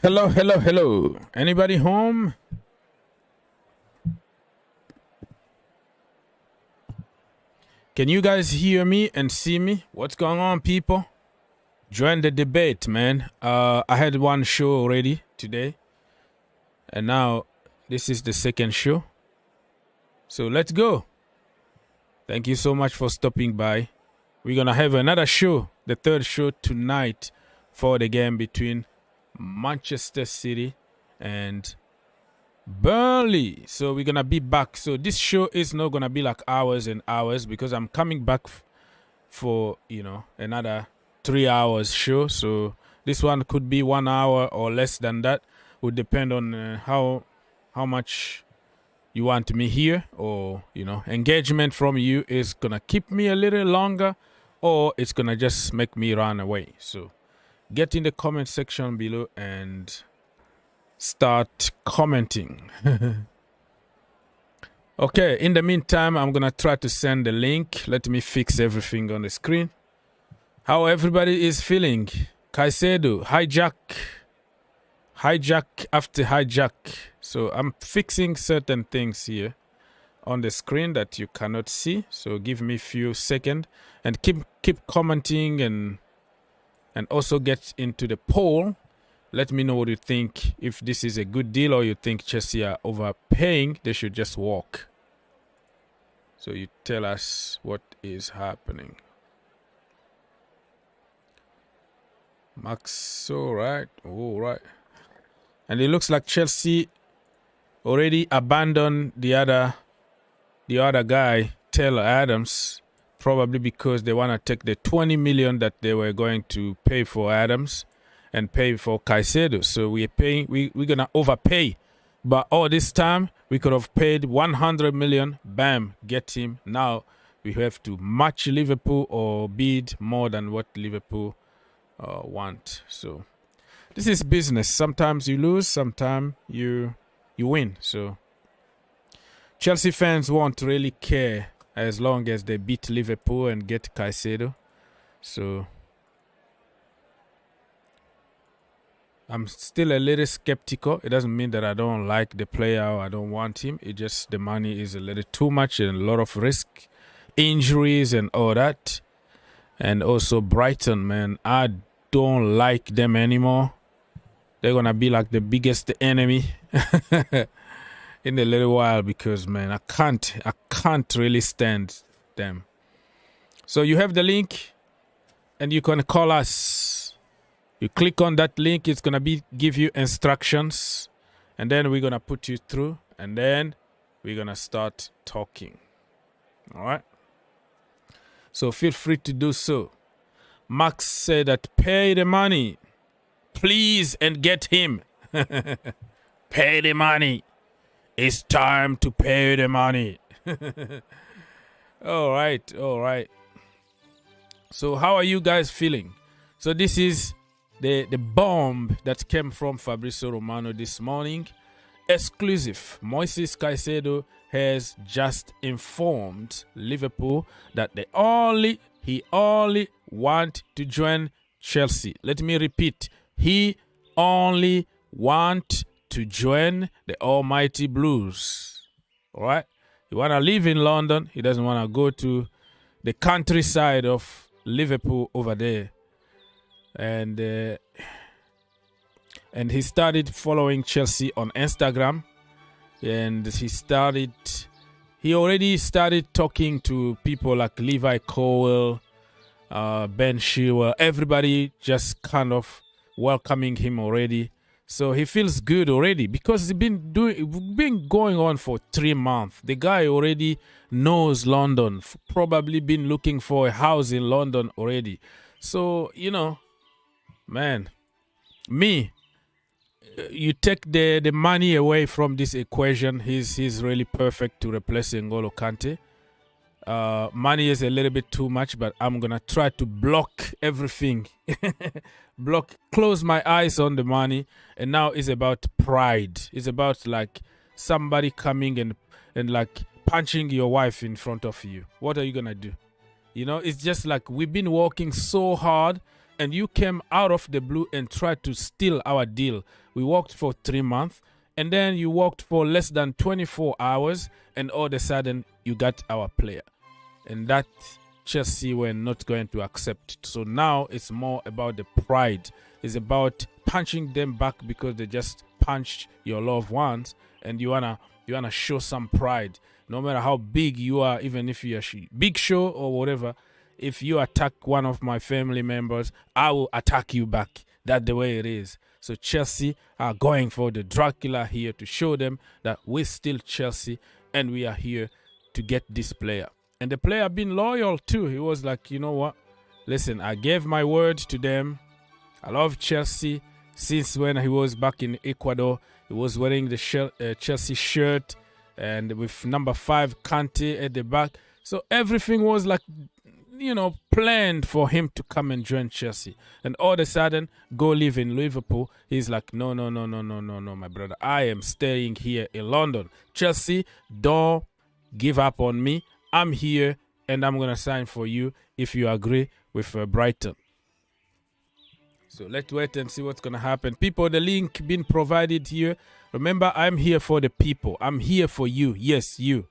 Hello, hello, hello. Anybody home? Can you guys hear me and see me? What's going on, people? Join the debate, man. I had one show already today, and now this is the second show. So let's go. Thank you so much for stopping by. We're going to have another show, the third show tonight for the game between Manchester City and Burnley. So we're going to be back. So this show is not going to be like hours and hours because I'm coming back for, another 3 hours show. So this one could be 1 hour or less than that. Would depend on how much you want me here, or, engagement from you is going to keep me a little longer, or it's going to just make me run away. So get in the comment section below and start commenting. Okay, in the meantime, I'm going to try to send the link. Let me fix everything on the screen. How everybody is feeling. Caicedo, hijack after hijack. So I'm fixing certain things here on the screen that you cannot see. So give me a few seconds and keep commenting and also get into the poll. Let me know what you think. If this is a good deal or you think Chelsea are overpaying, they should just walk. So you tell us what is happening. Max, all right. And it looks like Chelsea already abandoned the other guy, Taylor Adams, probably because they want to take the 20 million that they were going to pay for Adams and pay for Caicedo. So we're gonna overpay. But all this time we could have paid 100 million, bam, get him. Now we have to match Liverpool or bid more than what Liverpool want. So this is business. Sometimes you lose, sometimes you win. So Chelsea fans won't really care as long as they beat Liverpool and get Caicedo. So I'm still a little skeptical. It doesn't mean that I don't like the player or I don't want him. It just the money is a little too much and a lot of risk, injuries and all that. And also Brighton, man, I don't like them anymore. They're going to be like the biggest enemy in a little while because, man, I can't really stand them. So you have the link and you can call us. You click on that link, it's going to give you instructions, and then we're going to put you through, and then we're going to start talking. All right? So feel free to do so. Max said that pay the money, please, and get him. Pay the money. It's time to pay the money. All right. So how are you guys feeling? So this is the bomb that came from Fabrizio Romano this morning. Exclusive. Moises Caicedo has just informed Liverpool that he only want to join Chelsea. Let me repeat. He only want to join the Almighty Blues. All right? He want to live in London. He doesn't want to go to the countryside of Liverpool over there. And he started following Chelsea on Instagram. And he already started talking to people like Levi Cowell, Ben Chilwell, everybody just kind of welcoming him already. So he feels good already because it's been going on for 3 months. The guy already knows London, probably been looking for a house in London already. So, man, you take the money away from this equation, he's really perfect to replace N'Golo Kante. Money is a little bit too much, but I'm gonna try to block everything. Close my eyes on the money. And now it's about pride. It's about like somebody coming and like punching your wife in front of you. What are you gonna do? It's just like we've been working so hard and you came out of the blue and tried to steal our deal. We worked for 3 months, and then you worked for less than 24 hours, and all of a sudden you got our player. And that Chelsea were not going to accept. So now it's more about the pride. It's about punching them back because they just punched your loved ones, and you wanna show some pride. No matter how big you are, even if you're big show or whatever, if you attack one of my family members, I will attack you back. That's the way it is. So Chelsea are going for the Dracula here to show them that we're still Chelsea and we are here to get this player. And the player been loyal too. He was like, you know what? Listen, I gave my word to them. I love Chelsea. Since when he was back in Ecuador, he was wearing the Chelsea shirt and with number 5 Kante at the back. So everything was like, planned for him to come and join Chelsea. And all of a sudden, go live in Liverpool. He's like, no, my brother. I am staying here in London. Chelsea, don't give up on me. I'm here and I'm going to sign for you if you agree with Brighton. So let's wait and see what's going to happen. People, the link been provided here. Remember, I'm here for the people. I'm here for you. Yes, you.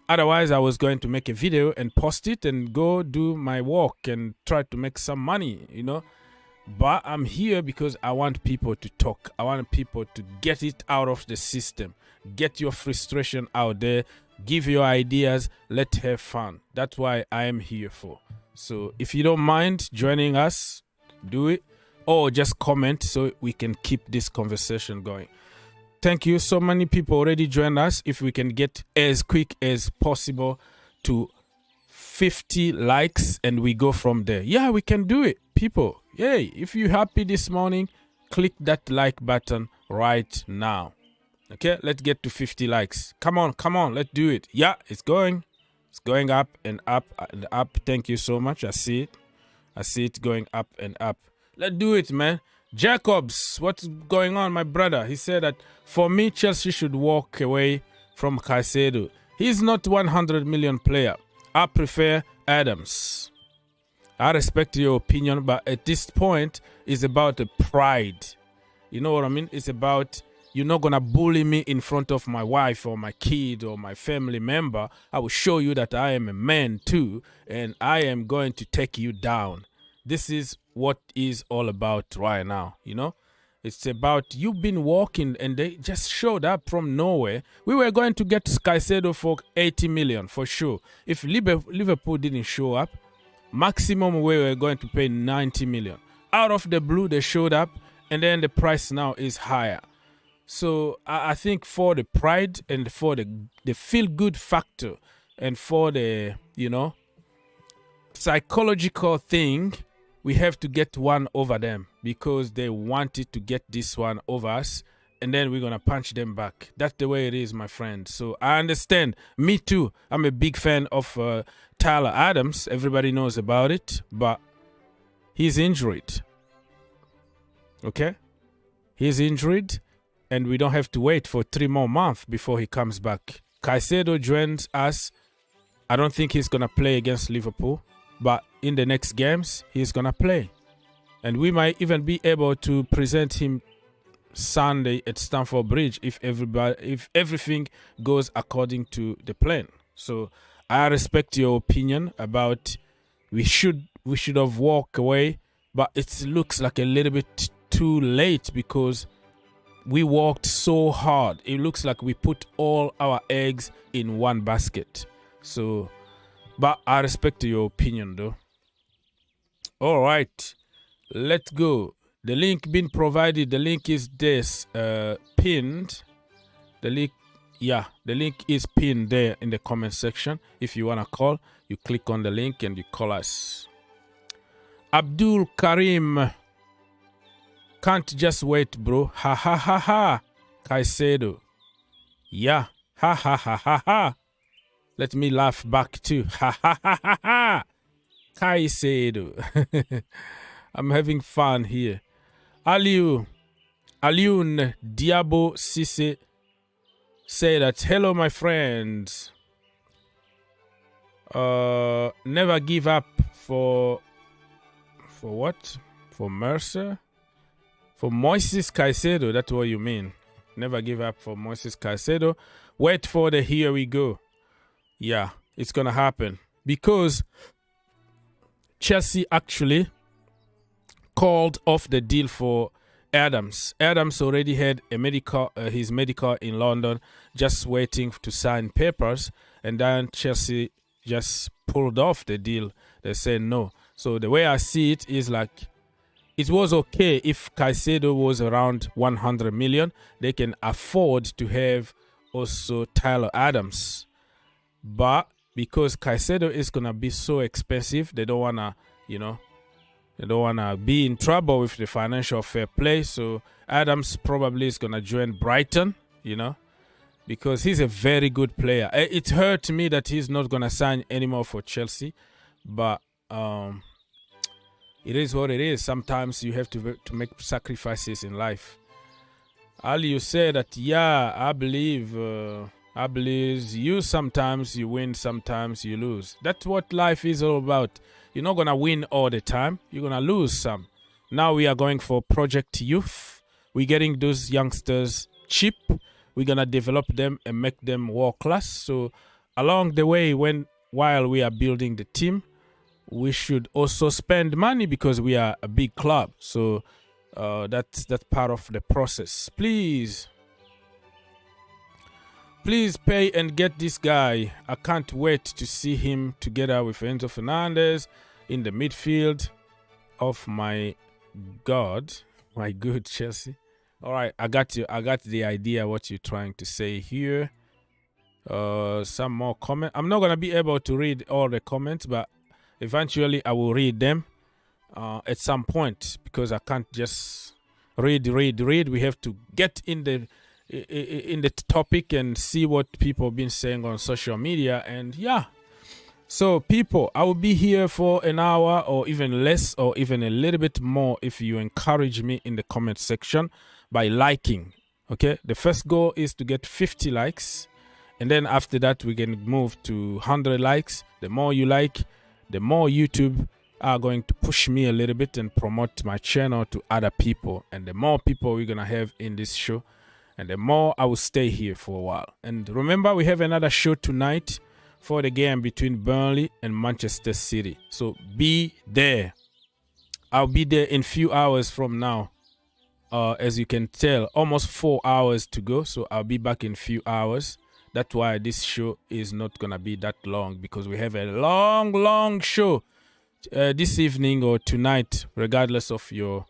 Otherwise, I was going to make a video and post it and go do my work and try to make some money, But I'm here because I want people to talk. I want people to get it out of the system. Get your frustration out there. Give your ideas. Let's have fun. That's why I am here for. So if you don't mind joining us, do it. Or just comment so we can keep this conversation going. Thank you. So many people already joined us. If we can get as quick as possible to 50 likes and we go from there. Yeah, we can do it. People, yay. If you're happy this morning, click that like button right now. Okay, let's get to 50 likes. Come on. Let's do it. Yeah, it's going. It's going up and up and up. Thank you so much. I see it going up and up. Let's do it, man. Jacobs, what's going on, my brother? He said that for me, Chelsea should walk away from Caicedo. He's not 100 million player. I prefer Adams. I respect your opinion, but at this point, it's about the pride. You know what I mean? It's about you're not going to bully me in front of my wife or my kid or my family member. I will show you that I am a man too, and I am going to take you down. This is what is all about right now, It's about you've been walking and they just showed up from nowhere. We were going to get Caicedo for 80 million for sure. If Liverpool didn't show up, maximum we were going to pay 90 million. Out of the blue, they showed up and then the price now is higher. So I think for the pride and for the feel-good factor and for the, psychological thing, we have to get one over them because they wanted to get this one over us and then we're going to punch them back. That's the way it is, my friend. So I understand. Me too. I'm a big fan of Tyler Adams. Everybody knows about it, but he's injured. Okay? He's injured and we don't have to wait for 3 more months before he comes back. Caicedo joins us. I don't think he's going to play against Liverpool. But in the next games, he's going to play. And we might even be able to present him Sunday at Stamford Bridge if everything goes according to the plan. So I respect your opinion about we should have walked away. But it looks like a little bit too late because we worked so hard. It looks like we put all our eggs in one basket. So... but I respect your opinion though. All right, let's go. The link been provided. The link is this pinned. The link is pinned there in the comment section. If you want to call, you click on the link and you call us. Abdul Karim. Can't just wait, bro. Ha ha ha ha. Caicedo. Yeah. Ha ha ha ha ha. Let me laugh back too. Ha ha ha ha ha. Caicedo. I'm having fun here. Aliun Diabo Sisse say that, hello my friends. Never give up for For what? For Mercer? For Moises Caicedo, that's what you mean. Never give up for Moises Caicedo. Wait for the here we go. Yeah, it's going to happen. Because Chelsea actually called off the deal for Adams. Adams already had a his medical in London, just waiting to sign papers. And then Chelsea just pulled off the deal. They said no. So the way I see it is like, it was okay if Caicedo was around 100 million. They can afford to have also Tyler Adams. But because Caicedo is going to be so expensive, they don't want to, they don't want to be in trouble with the financial fair play. So Adams probably is going to join Brighton, because he's a very good player. It hurt me that he's not going to sign anymore for Chelsea. But it is what it is. Sometimes you have to make sacrifices in life. Ali, you say that, yeah, I believe you sometimes you win, sometimes you lose. That's what life is all about. You're not going to win all the time. You're going to lose some. Now we are going for Project Youth. We're getting those youngsters cheap. We're going to develop them and make them world class. So along the way, while we are building the team, we should also spend money because we are a big club. So that's part of the process. Please pay and get this guy. I can't wait to see him together with Enzo Fernandez in the midfield of my good Chelsea. All right, I got you. I got the idea what you're trying to say here. Some more comment. I'm not gonna be able to read all the comments, but eventually I will read them at some point because I can't just read. We have to get in the topic and see what people have been saying on social media. And yeah, so people, I will be here for an hour or even less or even a little bit more if you encourage me in the comment section by liking. Okay, the first goal is to get 50 likes, and then after that we can move to 100 likes. The more you like, the more YouTube are going to push me a little bit and promote my channel to other people. And the more people we're going to have in this show, and the more I will stay here for a while. And remember, we have another show tonight for the game between Burnley and Manchester City. So be there. I'll be there in a few hours from now. As you can tell, almost 4 hours to go. So I'll be back in a few hours. That's why this show is not going to be that long, because we have a long show this evening or tonight, regardless of your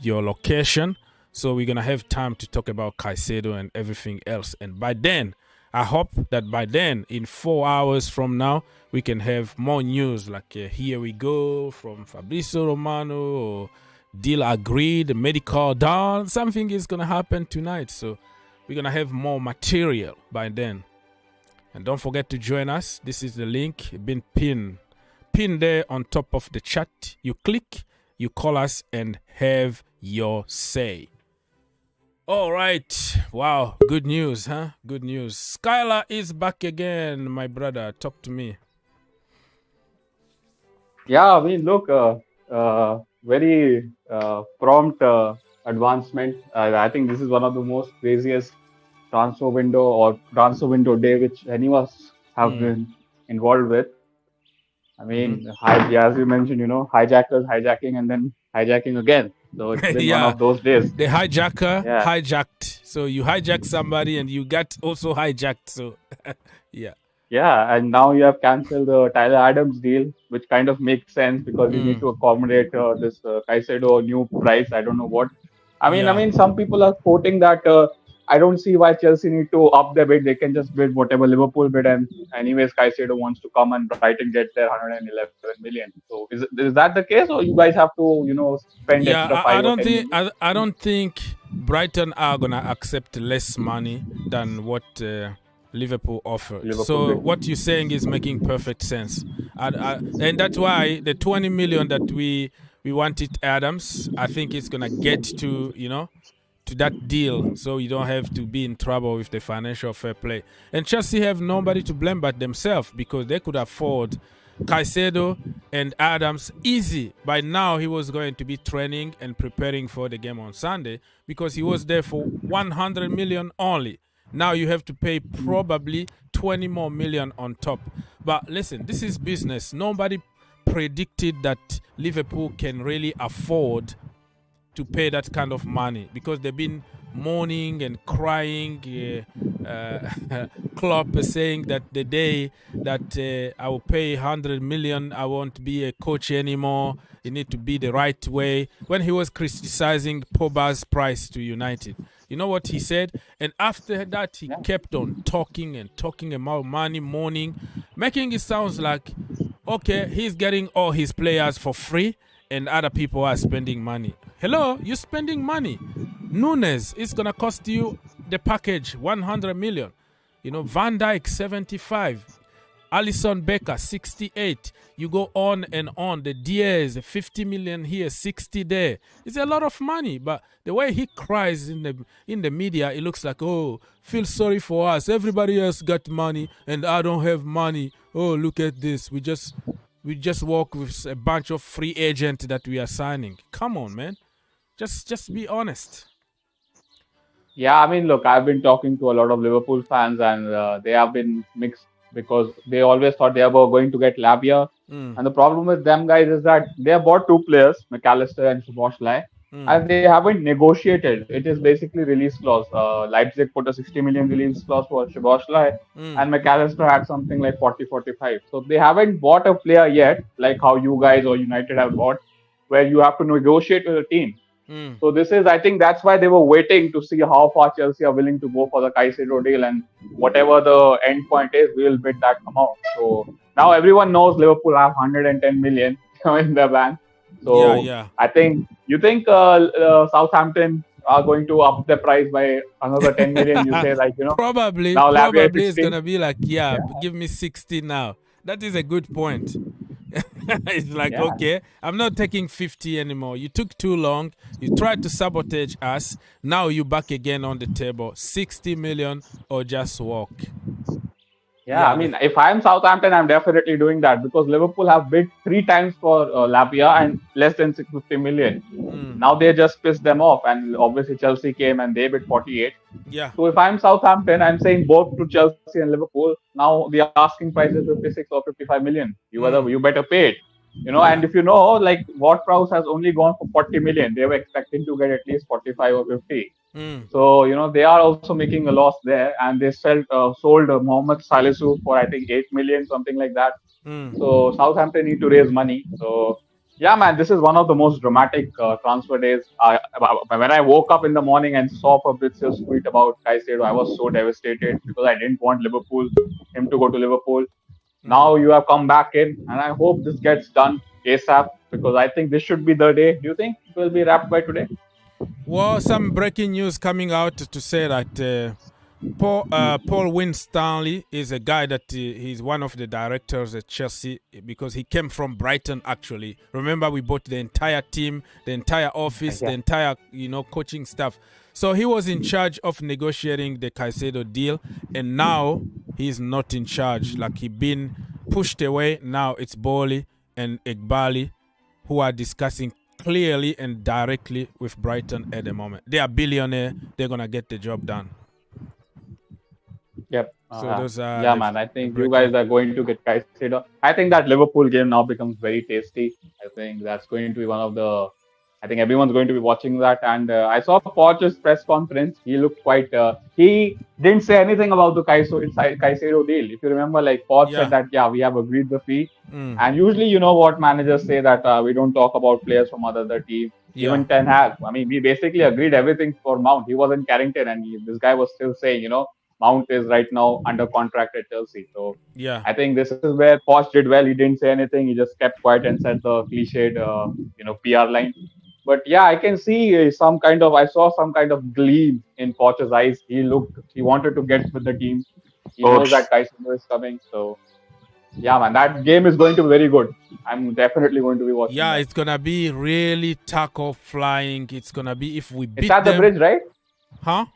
location. So we're going to have time to talk about Caicedo and everything else. And by then, I hope that by then, in 4 hours from now, we can have more news like here we go from Fabrizio Romano, or deal agreed, medical done. Something is going to happen tonight. So we're going to have more material by then. And don't forget to join us. This is the link. Been pinned there on top of the chat. You click, you call us and have your say. All right. Wow. Good news, huh? Good news. Skylar is back again, my brother. Talk to me. Yeah, I mean, look, very prompt advancement. I think this is one of the most craziest transfer window day which any of us have been involved with. I mean, as you mentioned, hijackers hijacking and then hijacking again. So it's been one of those days. The hijacker hijacked. So you hijacked somebody and you got also hijacked. So yeah. Yeah, and now you have cancelled the Tyler Adams deal, which kind of makes sense because you need to accommodate this Caicedo new price. I don't know what. I mean, some people are quoting that I don't see why Chelsea need to up their bid. They can just bid whatever Liverpool bid, and anyways, Caicedo wants to come and Brighton get their 111 million. So is that the case, or you guys have to spend extra 5 or 10 million? I don't think Brighton are gonna accept less money than what Liverpool offered. So what you're saying is making perfect sense, and that's why the 20 million that we wanted Adams, I think it's gonna get to to that deal so you don't have to be in trouble with the financial fair play. And Chelsea have nobody to blame but themselves because they could afford Caicedo and Adams easy. By now, he was going to be training and preparing for the game on Sunday because he was there for 100 million only. Now you have to pay probably 20 more million on top. But listen, this is business. Nobody predicted that Liverpool can really afford to pay that kind of money because they've been mourning and crying. Klopp is saying that the day that I will pay 100 million, I won't be a coach anymore. It need to be the right way. When he was criticizing Pogba's price to United, you know what he said? And after that, he kept on talking and talking about money, mourning, making it sound like, okay, he's getting all his players for free and other people are spending money. Hello, you're spending money. Nunes is going to cost you the package 100 million. You know, Van Dijk 75. Alisson Becker 68. You go on and on. The Diaz 50 million here, 60 there. It's a lot of money, but the way he cries in the media, it looks like, oh, feel sorry for us. Everybody else got money and I don't have money. Oh, look at this. We just work with a bunch of free agents that we are signing. Come on, man. Just be honest. Yeah, I mean, look, I've been talking to a lot of Liverpool fans and they have been mixed because they always thought they were going to get Lavia. And the problem with them guys is that they have bought two players, McAllister and Szoboszlai, and they haven't negotiated. It is basically release clause. Leipzig put a 60 million release clause for Szoboszlai and McAllister had something like 40, 45. So they haven't bought a player yet, like how you guys or United have bought, where you have to negotiate with a team. So this is, I think that's why they were waiting to see how far Chelsea are willing to go for the Caicedo deal, and whatever the end point is, we will bid that amount. So now everyone knows Liverpool have 110 million in their bank. So I think, you think Southampton are going to up the price by another 10 million? You say, like, you know, probably it's gonna be like, give me 60 now. That is a good point. It's like, okay, I'm not taking 50 anymore. You took too long. You tried to sabotage us. Now you back again on the table. 60 million or just walk. I mean, if I'm Southampton, I'm definitely doing that because Liverpool have bid 3 times for Lavia and less than 650 million. Now they just pissed them off, and obviously Chelsea came and they bid 48. So if I'm Southampton, I'm saying both to Chelsea and Liverpool, now the asking price is 56 or 55 million. You better pay it. You know, and if you know, like, Ward-Prowse has only gone for 40 million. They were expecting to get at least 45 or 50. So, you know, they are also making a loss there, and they sold Mohamed Salisu for, I think, 8 million, something like that. So Southampton need to raise money. So yeah, man, this is one of the most dramatic transfer days. When I woke up in the morning and saw Fabrizio's tweet about Caicedo, I was so devastated because I didn't want him to go to Liverpool. Now you have come back in, and I hope this gets done ASAP because I think this should be the day. Do you think it will be wrapped by today? Well, some breaking news coming out to say that Paul Winstanley is a guy that he's one of the directors at Chelsea because he came from Brighton, actually. Remember, we bought the entire team, the entire office, the entire, coaching staff. So he was in charge of negotiating the Caicedo deal, and now he's not in charge. Like, he been pushed away. Now it's Bowley and Egbali who are discussing clearly and directly with Brighton at the moment. They are billionaire. They're going to get the job done. Yep. So those are man, I think you guys are going to get Caicedo. I think that Liverpool game now becomes very tasty. I think that's going to be one of the... I think everyone's going to be watching that. And I saw Poch's press conference. He looked quite... he didn't say anything about the Caicedo deal. If you remember, like, Poch said that, we have agreed the fee. And usually, you know what managers say, that we don't talk about players from other teams. Even Ten Hag. I mean, we basically agreed everything for Mount. He was in Carrington, and this guy was still saying, Mount is right now under contract at Chelsea. So I think this is where Poch did well. He didn't say anything. He just kept quiet and said the cliched, PR line. But yeah, I can see I saw some kind of gleam in Poch's eyes. He wanted to get with the team. He knows that Caicedo is coming. So yeah, man, that game is going to be very good. I'm definitely going to be watching. Yeah, it's going to be really tackle flying. It's going to be, if we beat them. It's at the bridge, right? Huh?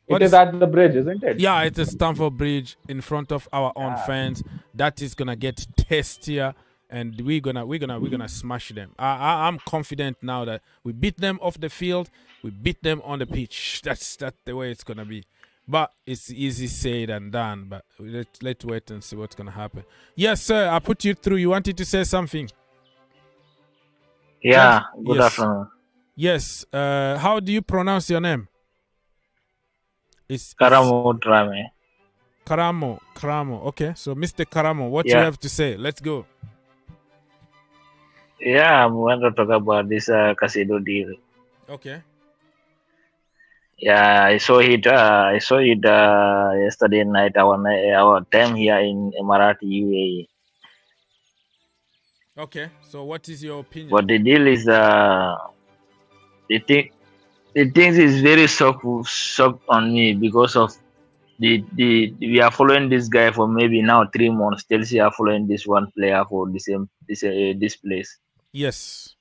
It is at the bridge, isn't it? Yeah, it's a Stamford Bridge in front of our own Yeah. fans. That is gonna get tastier, and we're gonna smash them. I'm confident now that we beat them off the field, we beat them on the pitch. That's the way it's gonna be. But it's easy said and done. But let's wait and see what's gonna happen. Yes, sir. I put you through. You wanted to say something? Yeah, good Yes. afternoon. Yes. How do you pronounce your name? It's Karamo Drame. Karamo. Okay, so Mr. Karamo, what you Yeah. have to say? Let's go. Yeah, I want to talk about this Caicedo deal. Okay. Yeah, I saw it. Yesterday night. Our time here in Emirati UAE. Okay. So what is your opinion? But the deal is the thing is very shocked on me because of the we are following this guy for maybe now 3 months. Chelsea are following this one player for this place. Yes.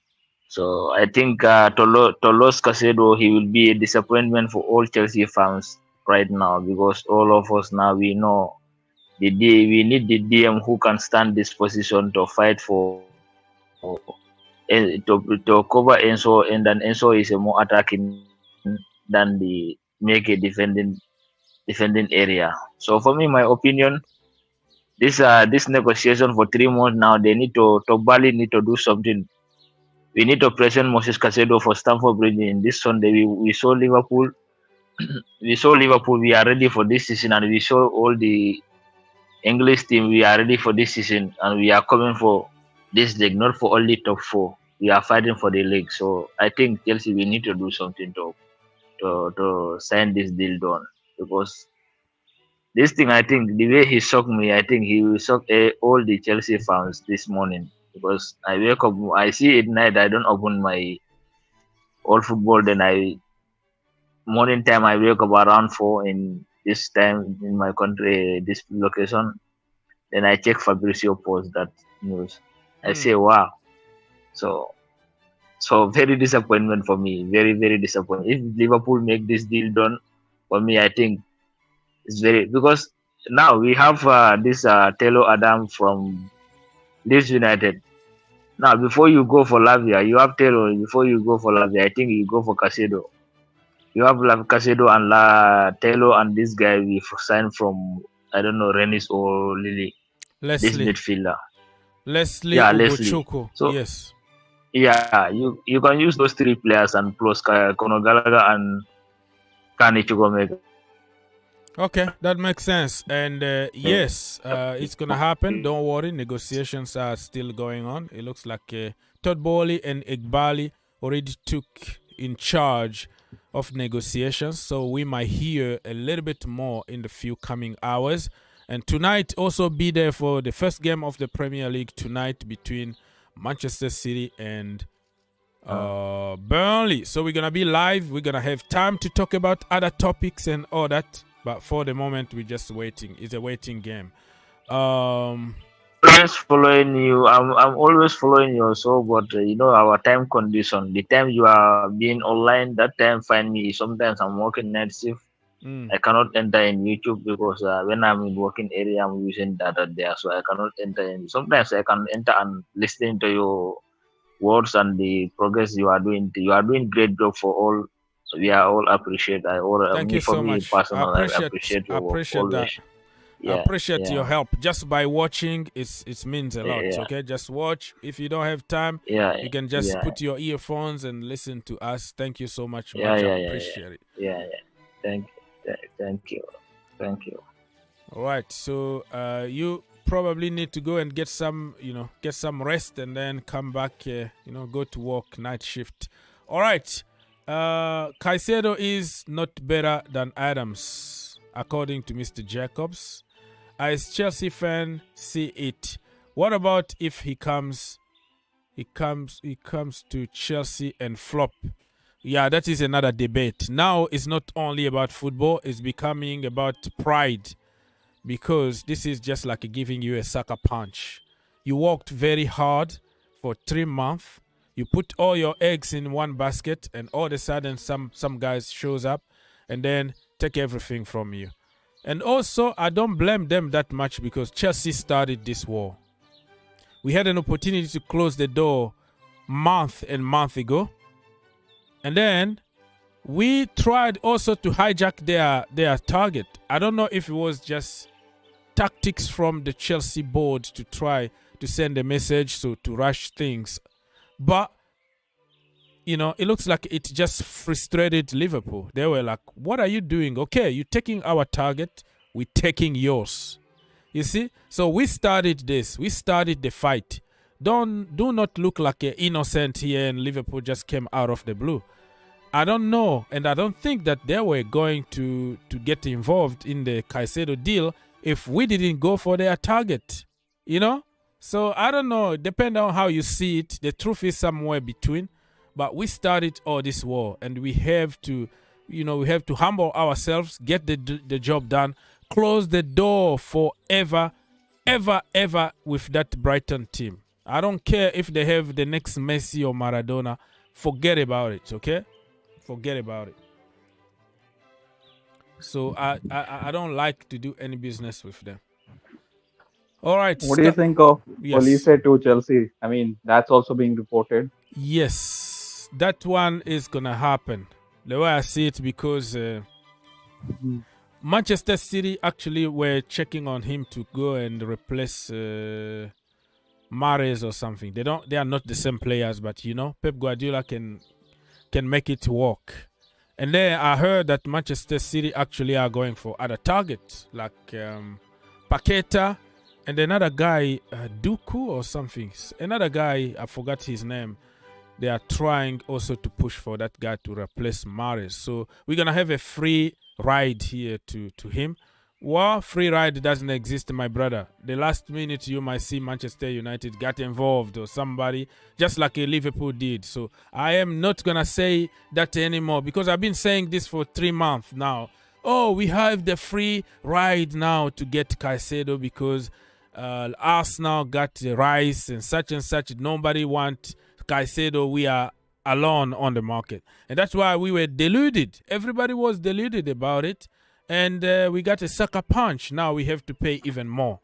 So I think to lose Caicedo, he will be a disappointment for all Chelsea fans right now because all of us now we know we need the DM who can stand this position to fight for to cover Enzo, and then Enzo is a more attacking than the make a defending area. So for me, my opinion, this negotiation for 3 months now, they need to Bali need to do something. We need to present Moises Caicedo for Stamford Bridge in this Sunday. We saw Liverpool. We saw Liverpool. We are ready for this season, and we saw all the English team. We are ready for this season, and we are coming for this league, not for only top 4. We are fighting for the league. So I think Chelsea we need to do something to sign this deal done because this thing, I think the way he shocked me, I think he will shock all the Chelsea fans this morning because I wake up, I see it night, I don't open my all football, then morning time I wake up around 4 in this time in my country, this location. Then I check Fabrizio post that news. I say, wow. So very disappointment for me, very very disappointed. If Liverpool make this deal done, for me, I think it's very because now we have this Taylor Adam from Leeds United. Now, before you go for Lavia, you have Taylor. Before you go for Lavia, I think you go for Caicedo. You have Caicedo and Taylor and this guy we signed from I don't know Rennes or Lily. Leslie. This midfielder. Leslie. So yes. Yeah, you can use those 3 players and plus Conor Gallagher and Kane Chukwuemeka. Okay, that makes sense. And yes, it's going to happen. Don't worry. Negotiations are still going on. It looks like Todd Bowley and Igbali already took in charge of negotiations. So we might hear a little bit more in the few coming hours. And tonight also be there for the first game of the Premier League tonight between Manchester City and Burnley. So we're going to be live. We're going to have time to talk about other topics and all that. But for the moment, we're just waiting. It's a waiting game. Always following you. I'm always following you also, but our time condition. The time you are being online, that time find me. Sometimes I'm working night shift. I cannot enter in YouTube because when I'm in working area, I'm using data there, so I cannot enter in. Sometimes I can enter and listening to your words and the progress you are doing. You are doing great job for all. So we are all appreciate. Thank you so much. Personally, I appreciate your work that. Yeah, I appreciate your help. Just by watching, it means a lot. Okay, just watch. If you don't have time, you can just put your earphones and listen to us. Thank you so much. I appreciate it. Yeah. Thank you. All right. So you probably need to go and get some rest and then come back. Go to work night shift. All right. Caicedo is not better than Adams, according to Mr. Jacobs. As Chelsea fan see it. What about if he comes to Chelsea and flop? Yeah, that is another debate. Now it's not only about football, it's becoming about pride. Because this is just like giving you a sucker punch. You worked very hard for 3 months. You put all your eggs in one basket and all of a sudden some guys shows up and then take everything from you. And also, I don't blame them that much because Chelsea started this war. We had an opportunity to close the door month ago, and then we tried also to hijack their target. I don't know if it was just tactics from the Chelsea board to try to send a message to rush things, but it looks like it just frustrated Liverpool. They were like, what are you doing? Okay, you're taking our target, we're taking yours. You see? So we started this. We started the fight. Do not look like an innocent here and Liverpool just came out of the blue. I don't know, and I don't think that they were going to get involved in the Caicedo deal if we didn't go for their target. So I don't know. Depending on how you see it, the truth is somewhere between. But we started all this war, and we have to, humble ourselves, get the job done, close the door forever, ever with that Brighton team. I don't care if they have the next Messi or Maradona. Forget about it, okay? Forget about it. So I don't like to do any business with them. All right. What do you think of Police to Chelsea? I mean, that's also being reported. Yes, that one is going to happen. The way I see it, because Manchester City actually were checking on him to go and replace Mahrez or something. They are not the same players, but Pep Guardiola can make it work. And then I heard that Manchester City actually are going for other targets like Paqueta and another guy, Duku or something. Another guy, I forgot his name. They are trying also to push for that guy to replace Mahrez. So we're going to have a free ride here to him. Well, free ride doesn't exist, my brother. The last minute you might see Manchester United got involved or somebody, just like Liverpool did. So I am not going to say that anymore because I've been saying this for 3 months now. Oh, we have the free ride now to get Caicedo because Arsenal got Rice and such. Nobody wants Caicedo. We are alone on the market. And that's why we were deluded. Everybody was deluded about it. And we got a sucker punch. Now we have to pay even more.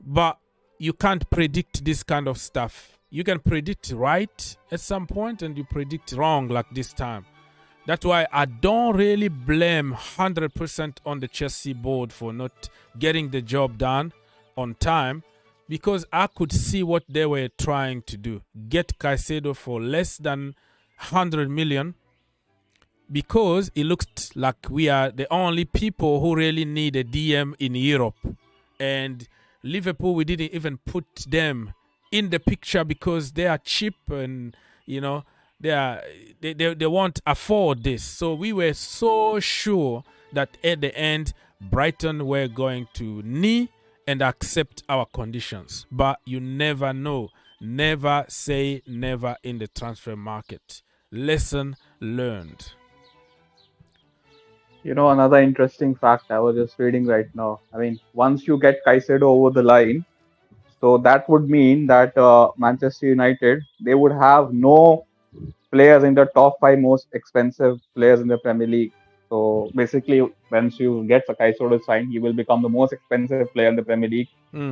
But you can't predict this kind of stuff. You can predict right at some point and you predict wrong like this time. That's why I don't really blame 100% on the Chelsea board for not getting the job done on time, because I could see what they were trying to do. Get Caicedo for less than 100 million. Because it looks like we are the only people who really need a DM in Europe. And Liverpool, we didn't even put them in the picture because they are cheap and, they won't afford this. So we were so sure that at the end, Brighton were going to knee and accept our conditions. But you never know. Never say never in the transfer market. Lesson learned. Another interesting fact I was just reading right now. I mean, once you get Caicedo over the line, so that would mean that Manchester United, they would have no players in the top 5 most expensive players in the Premier League. So basically, once you get Caicedo signed, he will become the most expensive player in the Premier League,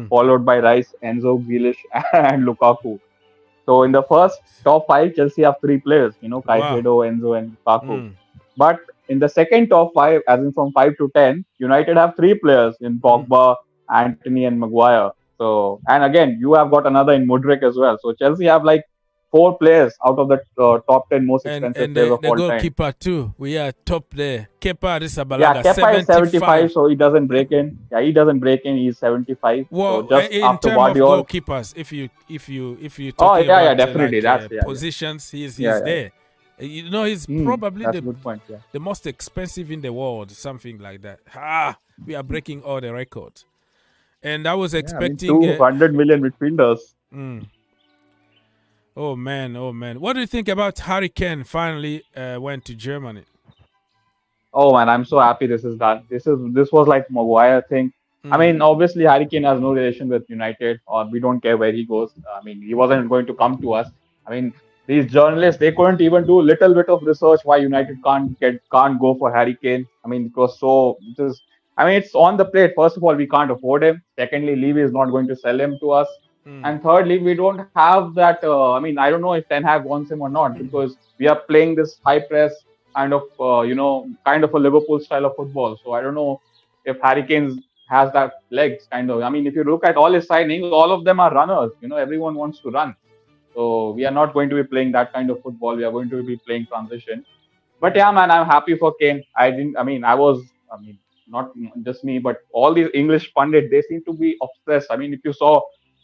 followed by Rice, Enzo, Grealish, and Lukaku. So in the first top 5, Chelsea have 3 players, Caicedo, Enzo, and Lukaku. But in the second top 5, as in from 5 to 10, United have 3 players in Pogba, Anthony, and Maguire. So, and again, you have got another in Mudryk as well. So Chelsea have like 4 players out of the top 10 most expensive players of all time. And the goalkeeper too. We are top there. Kepa Arrizabalaga. Yeah, Kepa is 75, so he doesn't break in. Yeah, he doesn't break in. He's 75. Well, so just in after terms of Guardiola, goalkeepers, if you talk about definitely. positions, he's there. He's probably the most expensive in the world, something like that. We are breaking all the records. And I was expecting 200 million midfielders. Oh man. What do you think about Harry Kane finally went to Germany? Oh man, I'm so happy this is done. This was like Maguire thing. I mean, obviously Harry Kane has no relation with United, or we don't care where he goes. I mean, he wasn't going to come to us. I mean, these journalists, they couldn't even do a little bit of research why United can't go for Harry Kane. I mean, it was so just. I mean, it's on the plate. First of all, we can't afford him. Secondly, Levy is not going to sell him to us. And thirdly, we don't have that. I mean, I don't know if Ten Hag wants him or not because we are playing this high press kind of, kind of a Liverpool style of football. So I don't know if Harry Kane has that legs kind of. I mean, if you look at all his signings, all of them are runners. Everyone wants to run. So we are not going to be playing that kind of football. We are going to be playing transition. But yeah, man, I'm happy for Kane. Not just me, but all these English pundits, they seem to be obsessed. I mean, if you saw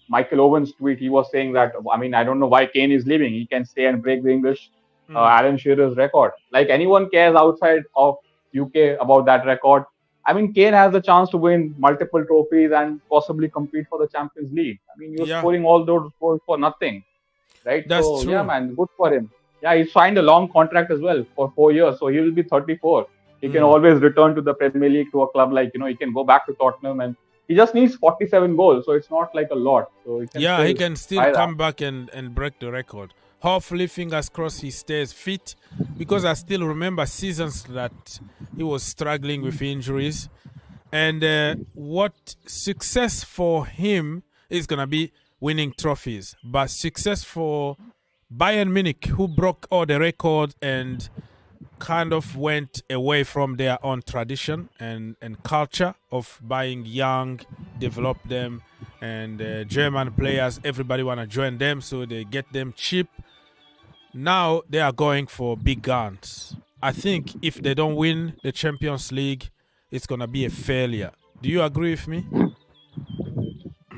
Michael Owen's tweet, he was saying that, I mean, I don't know why Kane is leaving. He can stay and break the English Alan Shearer's record. Like anyone cares outside of UK about that record. I mean, Kane has the chance to win multiple trophies and possibly compete for the Champions League. I mean, you're scoring all those goals for nothing, right? That's so true. yeah, man, good for him. Yeah, he signed a long contract as well for 4 years, so he will be 34. He can always return to the Premier League to a club like he can go back to Tottenham, and he just needs 47 goals, so it's not like a lot. So he can still come back and break the record. Hopefully, fingers crossed, he stays fit, because I still remember seasons that he was struggling with injuries. And what success for him is going to be winning trophies. But success for Bayern Munich, who broke all the records and kind of went away from their own tradition and culture of buying young, develop them, and German players, everybody want to join them, so they get them cheap. Now they are going for big guns. I think if they don't win the Champions League, it's going to be a failure. Do you agree with me?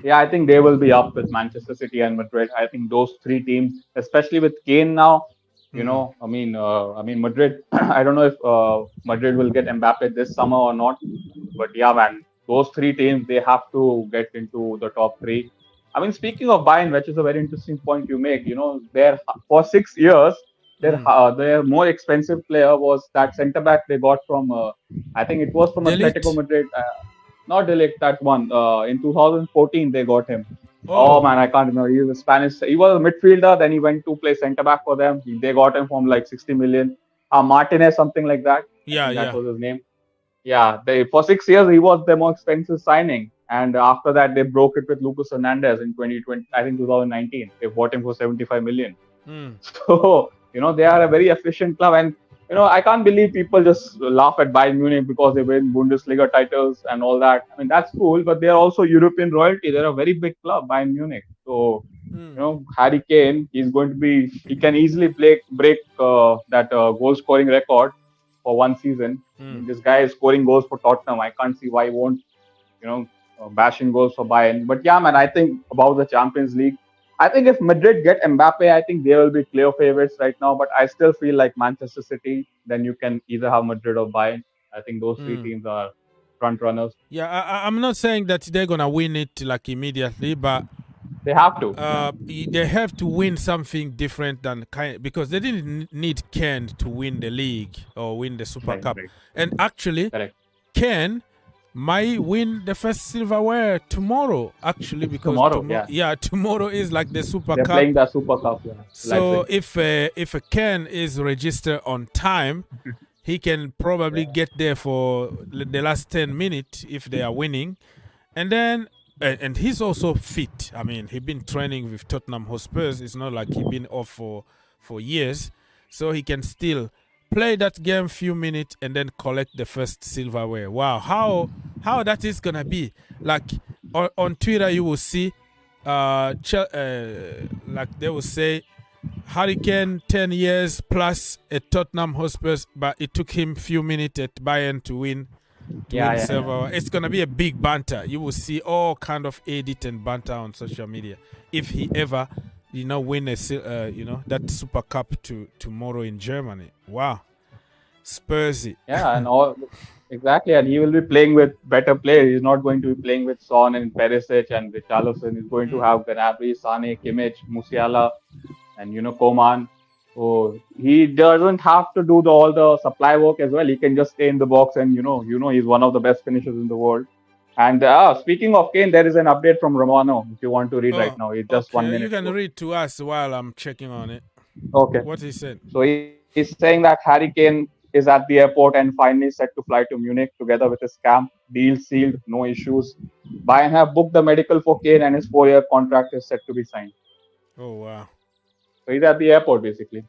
Yeah, I think they will be up with Manchester City and Madrid. I think those three teams, especially with Kane now, I mean, Madrid. I don't know if Madrid will get Mbappe this summer or not, but yeah, man, those three teams, they have to get into the top three. I mean, speaking of Bayern, which is a very interesting point you make. They're for 6 years, their more expensive player was that centre back they got from. I think it was from Atletico Madrid. Not Delict, that one. In 2014, they got him. Oh man, I can't remember. He was a Spanish. He was a midfielder. Then he went to play centre back for them. They got him from like 60 million. Martinez, something like that. That was his name. Yeah, for 6 years he was the more expensive signing, and after that they broke it with Lucas Hernandez in 2020. I think 2019. They bought him for 75 million. So they are a very efficient club, and I can't believe people just laugh at Bayern Munich because they win Bundesliga titles and all that. I mean, that's cool, but they are also European royalty. They're a very big club, Bayern Munich. So, Harry Kane, he can easily break that goal scoring record for one season. This guy is scoring goals for Tottenham. I can't see why he won't, bashing goals for Bayern. But yeah, man, I think about the Champions League, I think if Madrid get Mbappe, I think they will be clear favorites right now. But I still feel like Manchester City, then you can either have Madrid or Bayern. I think those three teams are front runners. Yeah, I'm not saying that they're going to win it like immediately, but they have to. They have to win something different than because they didn't need Kane to win the league or win the Super Cup. Right. And actually, Kane might win the first silverware tomorrow, actually, because tomorrow is like the Super Cup. They're playing the Super Cup. Yeah. So if a Ken is registered on time, he can probably get there for the last 10 minutes if they are winning, and then and he's also fit. I mean, he's been training with Tottenham Hotspurs. It's not like he's been off for years, so he can still play that game few minutes and then collect the first silverware. Wow, how that is gonna be. Like on Twitter, you will see, like they will say, Harry Kane 10 years plus at Tottenham Hotspurs, but it took him few minutes at Bayern to win. Silverware. It's gonna be a big banter. You will see all kind of edit and banter on social media if he ever win that Super Cup tomorrow in Germany. Wow, Spursy. Yeah, and exactly, and he will be playing with better players. He's not going to be playing with Son and Perisic and Richarlison. He's going to have Gnabry, Sane, Kimmich, Musiala, and Coman. So he doesn't have to do all the supply work as well. He can just stay in the box, and he's one of the best finishers in the world. And speaking of Kane, there is an update from Romeo, if you want to read right now. It's just 1 minute. You can read to us while I'm checking on it. Okay. What he said? So he's saying that Harry Kane is at the airport and finally set to fly to Munich together with his camp. Deal sealed, no issues. Bayern have booked the medical for Kane and his 4-year contract is set to be signed. Oh wow. So he's at the airport basically.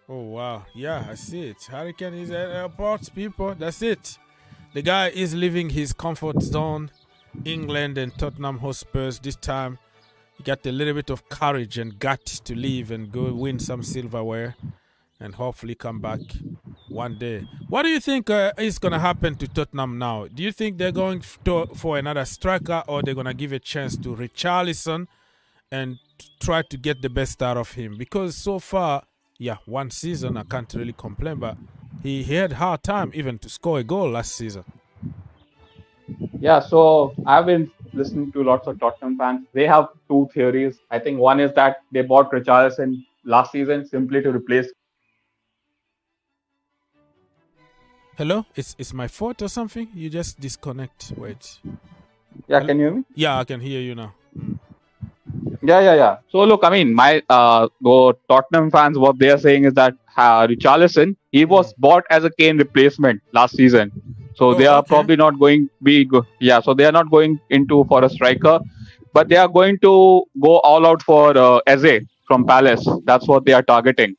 Oh wow. Yeah, I see it. Harry Kane is at airports, people. That's it. The guy is leaving his comfort zone. England and Tottenham Hotspurs this time. He got a little bit of courage and guts to leave and go win some silverware and hopefully come back one day. What do you think is going to happen to Tottenham now? Do you think they're going for another striker, or they're going to give a chance to Richarlison and try to get the best out of him? Because so far, yeah, one season, I can't really complain, but he had a hard time even to score a goal last season. Yeah, so I've been listening to lots of Tottenham fans. They have two theories. I think one is that they bought Richarlison last season simply to replace. Hello? It's my fault or something? You just disconnect. Wait. Yeah, can you hear me? Yeah, I can hear you now. Yeah. So look, I mean, my the Tottenham fans, what they are saying is that Richarlison, he was bought as a Kane replacement last season. So they are probably not going be good. Yeah, so they are not going into for a striker, but they are going to go all out for Eze from Palace. That's what they are targeting.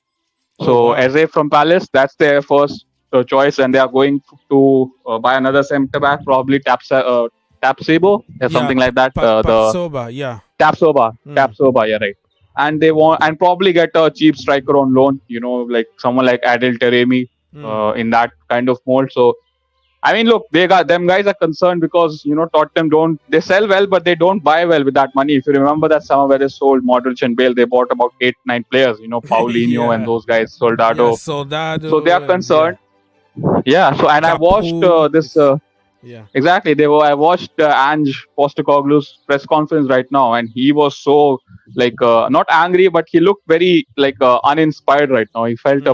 So Eze from Palace, that's their first choice, and they are going to buy another centre back, probably Tapsebo or something like that. Tapsoba, yeah. Tapsoba, yeah, right. And they want and probably get a cheap striker on loan. You know, like someone like Adil Taremi in that kind of mold. So. I mean, look, them guys are concerned because, you know, Tottenham they sell well, but they don't buy well with that money. If you remember that summer where they sold Modric and Bale, they bought about 8-9 players, you know, Paulinho and those guys, Soldado. Yeah, Soldado. So they are concerned. Yeah. So, and I watched this. Exactly. I watched Ange Postecoglou's press conference right now, and he was so not angry, but he looked very uninspired right now. He felt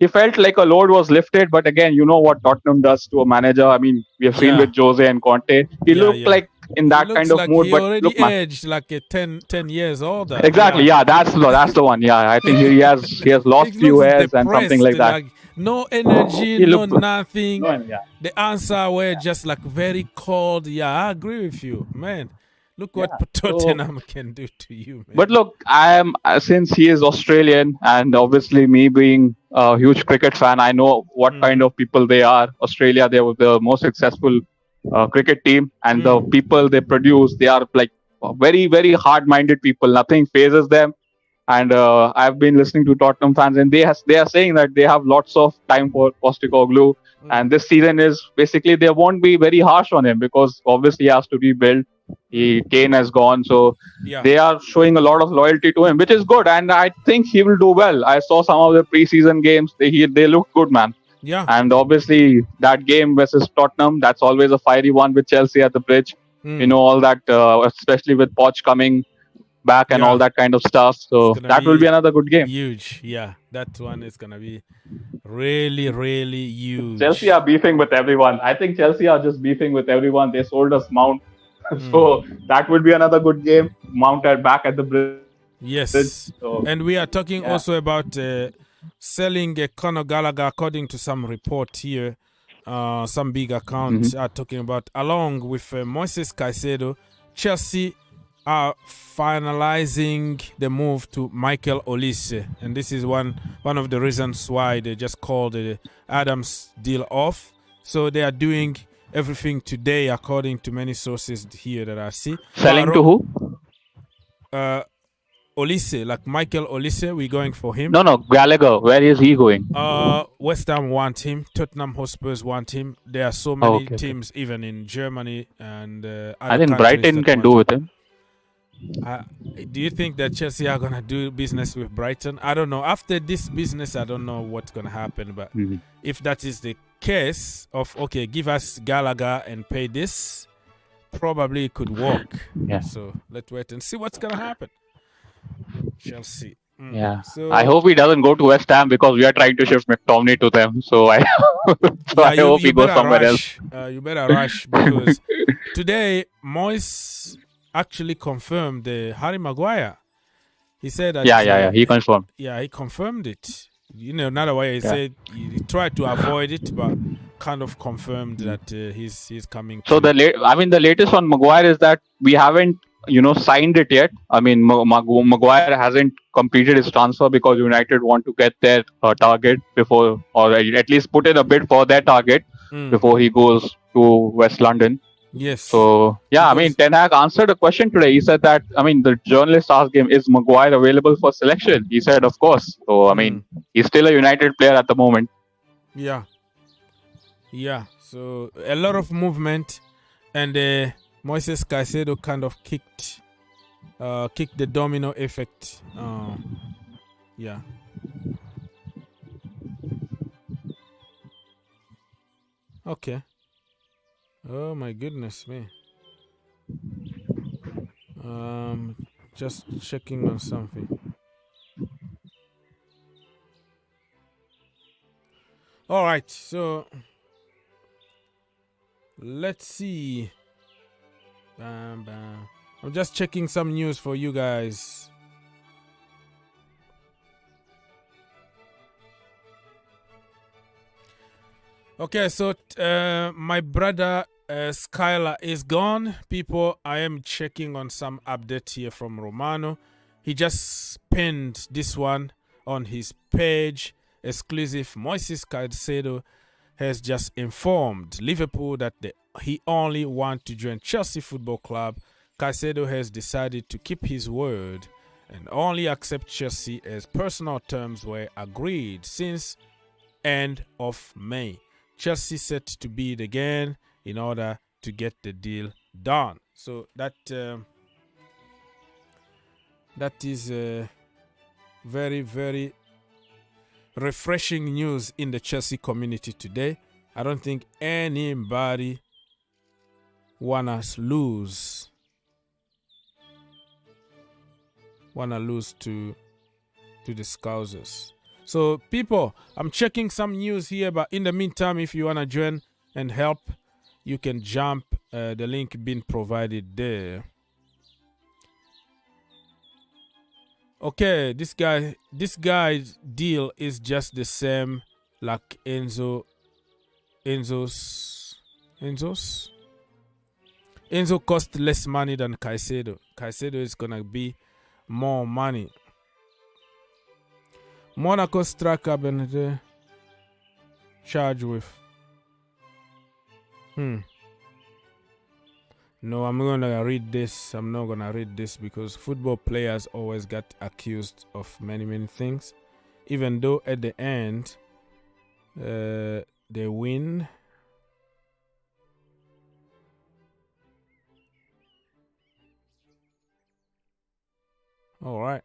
He felt like a load was lifted, but again, you know what Tottenham does to a manager. I mean, we have seen with Jose and Conte. He looked like in that kind of mood, he but already look, aged like a 10 years older. Exactly, yeah, that's the one. Yeah, I think he has lost few hairs and something like that. No energy, nothing. The answer were just like very cold. Yeah, I agree with you, man. Look what Tottenham can do to you, man. But look, since he is Australian, and obviously me being a huge cricket fan, I know what kind of people they are. Australia, they were the most successful cricket team, and the people they produce, they are like very, very hard-minded people. Nothing phases them. And I've been listening to Tottenham fans, and they are saying that they have lots of time for Postecoglou. And this season is basically they won't be very harsh on him because obviously he has to rebuild. Kane has gone, so they are showing a lot of loyalty to him, which is good, and I think he will do well. I saw some of the preseason games; they look good, man. Yeah. And obviously that game versus Tottenham, that's always a fiery one with Chelsea at the bridge. You know all that, especially with Poch coming back and all that kind of stuff. So that will be another good game. Huge, yeah. That one is gonna be really, really huge. Chelsea are beefing with everyone. I think Chelsea are just beefing with everyone. They sold us Mount. So that would be another good game. Mounted back at the bridge. Yes. So, and we are talking also about selling Conor Gallagher, according to some report here. Some big accounts are talking about, along with Moises Caicedo, Chelsea are finalizing the move to Michael Olise. And this is one of the reasons why they just called the Adams deal off. So they are doing everything today, according to many sources here that I see. Selling to who? Olise, like Michael Olise. We're going for him. No, Gallagher. Where is he going? West Ham want him. Tottenham Hotspurs want him. There are so many teams, even in Germany and I think Brighton can do with him. Do you think that Chelsea are gonna do business with Brighton? I don't know. After this business, I don't know what's gonna happen. But if that is the case of give us Gallagher and pay this, probably it could work. Yeah. So let's wait and see what's gonna happen. Chelsea. Yeah. So I hope he doesn't go to West Ham because we are trying to shift McTominay to them. So I hope he goes somewhere else. You better rush because today Moyes actually confirmed the Harry Maguire. He said that. Yeah. He confirmed. Yeah, he confirmed it. Another way he Yeah. said he tried to avoid it, but kind of confirmed that he's coming. So the latest on Maguire is that we haven't signed it yet. I mean, Maguire hasn't completed his transfer because United want to get their target before, or at least put in a bid for their target before he goes to West London. Yes. So yeah, I mean, Ten Hag answered a question today. He said that, I mean, the journalist asked him, "Is Maguire available for selection?" He said, "Of course." So I mean, he's still a United player at the moment. Yeah. So a lot of movement, and Moises Caicedo kind of kicked the domino effect. Yeah. Okay. Oh my goodness me. Just checking on something. All right, so let's see. I'm just checking some news for you guys. Okay, so my brother Skylar is gone. People, I am checking on some update here from Romano. He just pinned this one on his page. Exclusive. Moises Caicedo has just informed Liverpool that he only wants to join Chelsea Football Club. Caicedo has decided to keep his word and only accept Chelsea as personal terms were agreed since end of May. Chelsea set to bid again in order to get the deal done. So that is very, very refreshing news in the Chelsea community today. I don't think anybody wanna lose to the Scousers. So people, I'm checking some news here, but in the meantime, if you wanna join and help, you can jump. The link being provided there. Okay, this guy's deal is just the same like Enzo cost less money than Caicedo. Caicedo is gonna be more money. Monaco striker been charged with. No, I'm gonna read this. I'm not gonna read this because football players always get accused of many things, even though at the end they win. All right.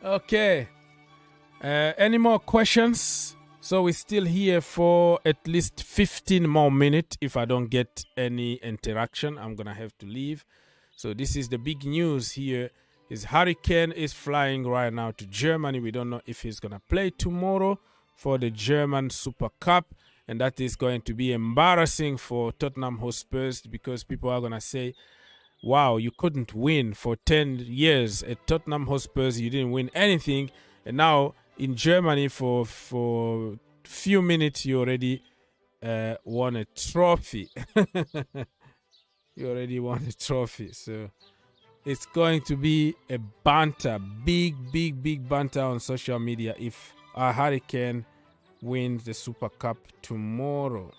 Okay. Any more questions? So we're still here for at least 15 more minutes. If I don't get any interaction, I'm gonna have to leave. So this is the big news here. Is Harry Kane is flying right now to Germany. We don't know if he's gonna play tomorrow for the German Super Cup, and that is going to be embarrassing for Tottenham Hotspurs because people are gonna say, wow, you couldn't win for 10 years at Tottenham Hotspurs. You didn't win anything. And now in Germany for few minutes, you already won a trophy. You already won a trophy. So it's going to be a banter, big banter on social media if Harry Kane wins the Super Cup tomorrow.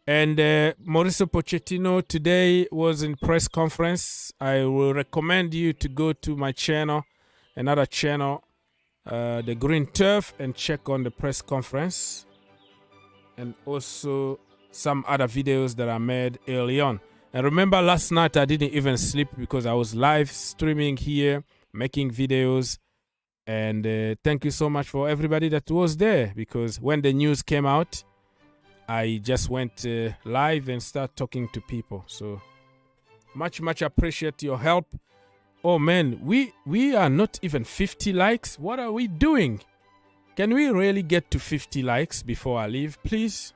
And Mauricio Pochettino today was in press conference. I will recommend you to go to my channel, another channel, The Green Turf, and check on the press conference. And also some other videos that I made early on. And remember last night I didn't even sleep because I was live streaming here, making videos. And thank you so much for everybody that was there, because when the news came out, I just went live and start talking to people. So much appreciate your help. Oh man, we are not even 50 likes. What are we doing? Can we really get to 50 likes before I leave, please?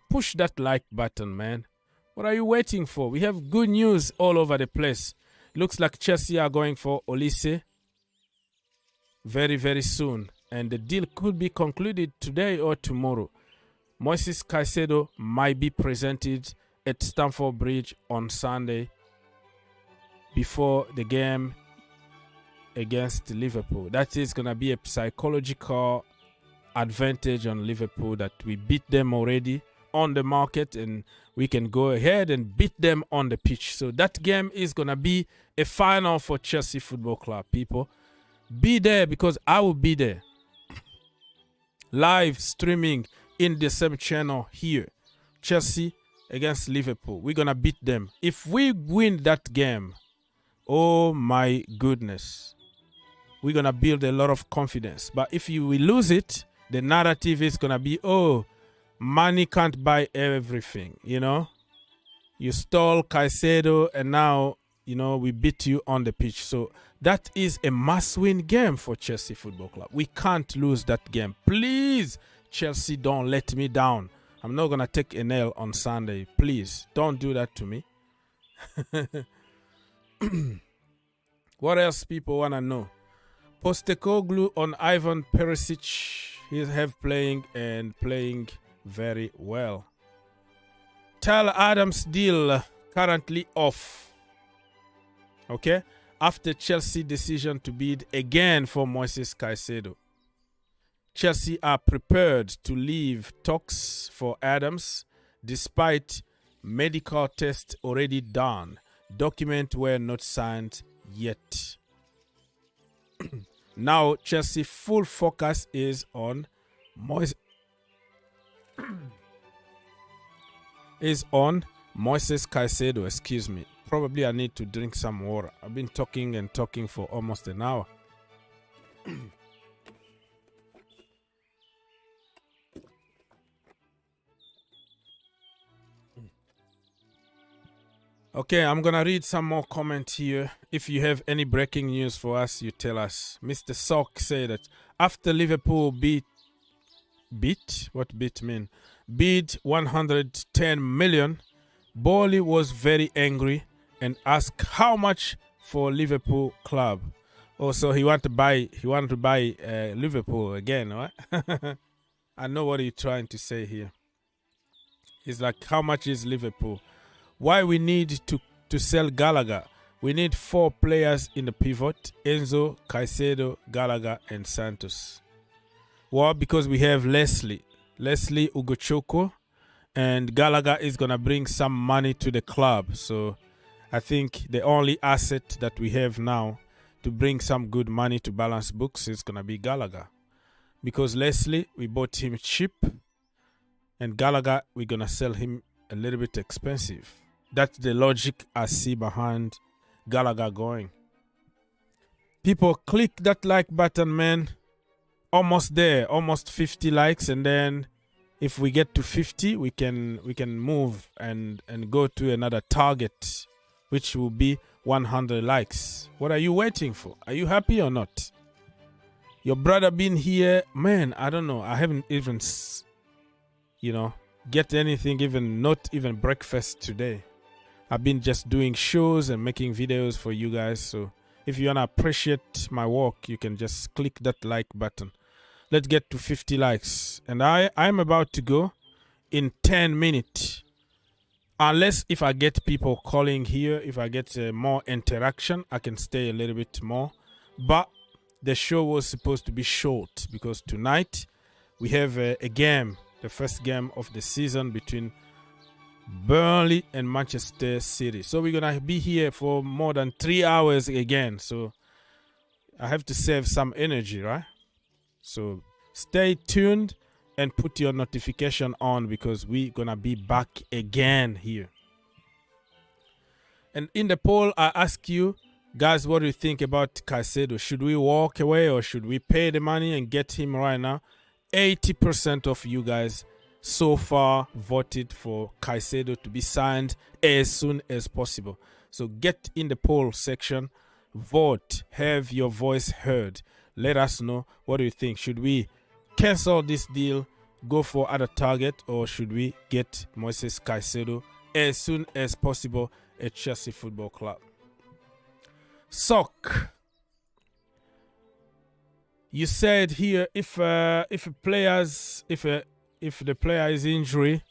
Push that like button, man. What are you waiting for? We have good news all over the place. Looks like Chelsea are going for Olise very, very soon. And the deal could be concluded today or tomorrow. Moises Caicedo might be presented at Stamford Bridge on Sunday before the game against Liverpool. That is going to be a psychological advantage on Liverpool that we beat them already on the market and we can go ahead and beat them on the pitch. So that game is going to be a final for Chelsea Football Club, people. Be there because I will be there. Live streaming in the same channel here. Chelsea against Liverpool. We're going to beat them. If we win that game, oh my goodness, we're going to build a lot of confidence. But if we lose it, the narrative is going to be, oh, money can't buy everything, you know. You stole Caicedo and now, you know, we beat you on the pitch. So that is a must-win game for Chelsea Football Club. We can't lose that game. Please, Chelsea, don't let me down. I'm not going to take an L on Sunday. Please, don't do that to me. What else people want to know? Postecoglou on Ivan Perisic. He have playing very well. Tyler Adams deal currently off. Okay? After Chelsea decision to bid again for Moises Caicedo. Chelsea are prepared to leave talks for Adams despite medical tests already done. Documents were not signed yet. Now Chelsea full focus is on Moises Caicedo, excuse me. Probably I need to drink some water. I've been talking and talking for almost an hour. Okay, I'm going to read some more comments here. If you have any breaking news for us, you tell us. Mr. Sock said that after Liverpool bid 110 million, Bowley was very angry and asked how much for Liverpool club. Oh, so he wanted to buy Liverpool again, right? I know what you're trying to say here. It's like, how much is Liverpool? Why we need to sell Gallagher? We need 4 players in the pivot: Enzo, Caicedo, Gallagher, and Santos. Well, because we have Leslie Ugochukwu, and Gallagher is gonna bring some money to the club. So I think the only asset that we have now to bring some good money to balance books is gonna be Gallagher, because Leslie, we bought him cheap, and Gallagher, we're gonna sell him a little bit expensive. That's the logic I see behind Gallagher going. People, click that like button, man. Almost there, almost 50 likes, and then if we get to 50, we can move and go to another target, which will be 100 likes. What are you waiting for? Are you happy or not? Your brother been here, man. I don't know. I haven't even, get anything, not even breakfast today. I've been just doing shows and making videos for you guys. So if you want to appreciate my work, you can just click that like button. Let's get to 50 likes. And I'm about to go in 10 minutes. Unless if I get people calling here, if I get more interaction, I can stay a little bit more. But the show was supposed to be short because tonight we have a game, the first game of the season between Burnley and Manchester City. So we're going to be here for more than 3 hours again. So I have to save some energy, right? So stay tuned and put your notification on because we're going to be back again here. And in the poll, I ask you, guys, what do you think about Caicedo? Should we walk away or should we pay the money and get him right now? 80% of you guys so far voted for Caicedo to be signed as soon as possible. So get in the poll section, vote, have your voice heard. let us know. What do you think? Should we cancel this deal, go for other target, or should we get Moises Caicedo as soon as possible at Chelsea Football Club? Sock, you said here if the player is injury,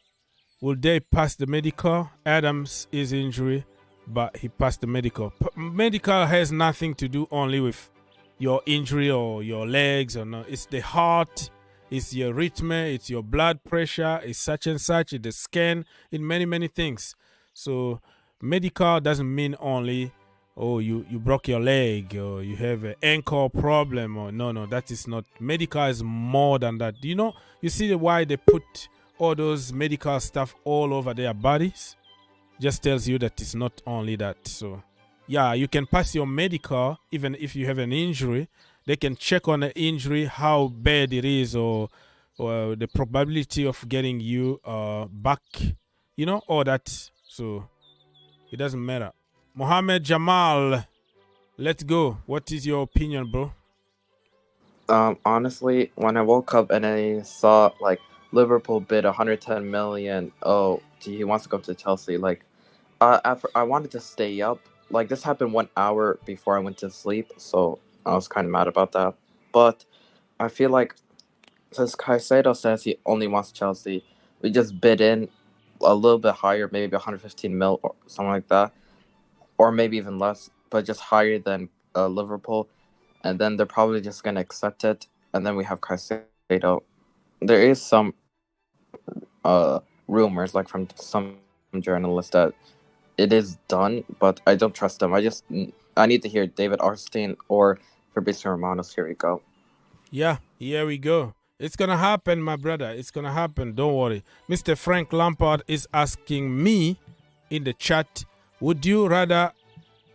will they pass the medical? Adams is injury, but he passed the medical. Medical has nothing to do only with your injury or your legs or no. It's the heart, it's your rhythm, it's your blood pressure, it's such and such, it's the scan, in many things. So medical doesn't mean only you broke your leg or you have an ankle problem or no, that is not. Medical is more than that. You see why they put all those medical stuff all over their bodies? Just tells you that it's not only that. So yeah, you can pass your medical even if you have an injury. They can check on the injury, how bad it is, or the probability of getting you back, all that. So it doesn't matter. Mohamed Jamal, let's go. What is your opinion, bro? Honestly, when I woke up and I saw Liverpool bid 110 million, he wants to go to Chelsea. I wanted to stay up. This happened 1 hour before I went to sleep, so I was kind of mad about that. But I feel like since Caicedo says he only wants Chelsea, we just bid in a little bit higher, maybe 115 mil or something like that, or maybe even less, but just higher than Liverpool, and then they're probably just gonna accept it, and then we have Caicedo. There is some rumors, from some journalists, that it is done, but I don't trust them. I need to hear David Ornstein or Fabrizio Romano's. Here we go. Yeah, here we go. It's gonna happen, my brother. It's gonna happen. Don't worry. Mr. Frank Lampard is asking me in the chat, would you rather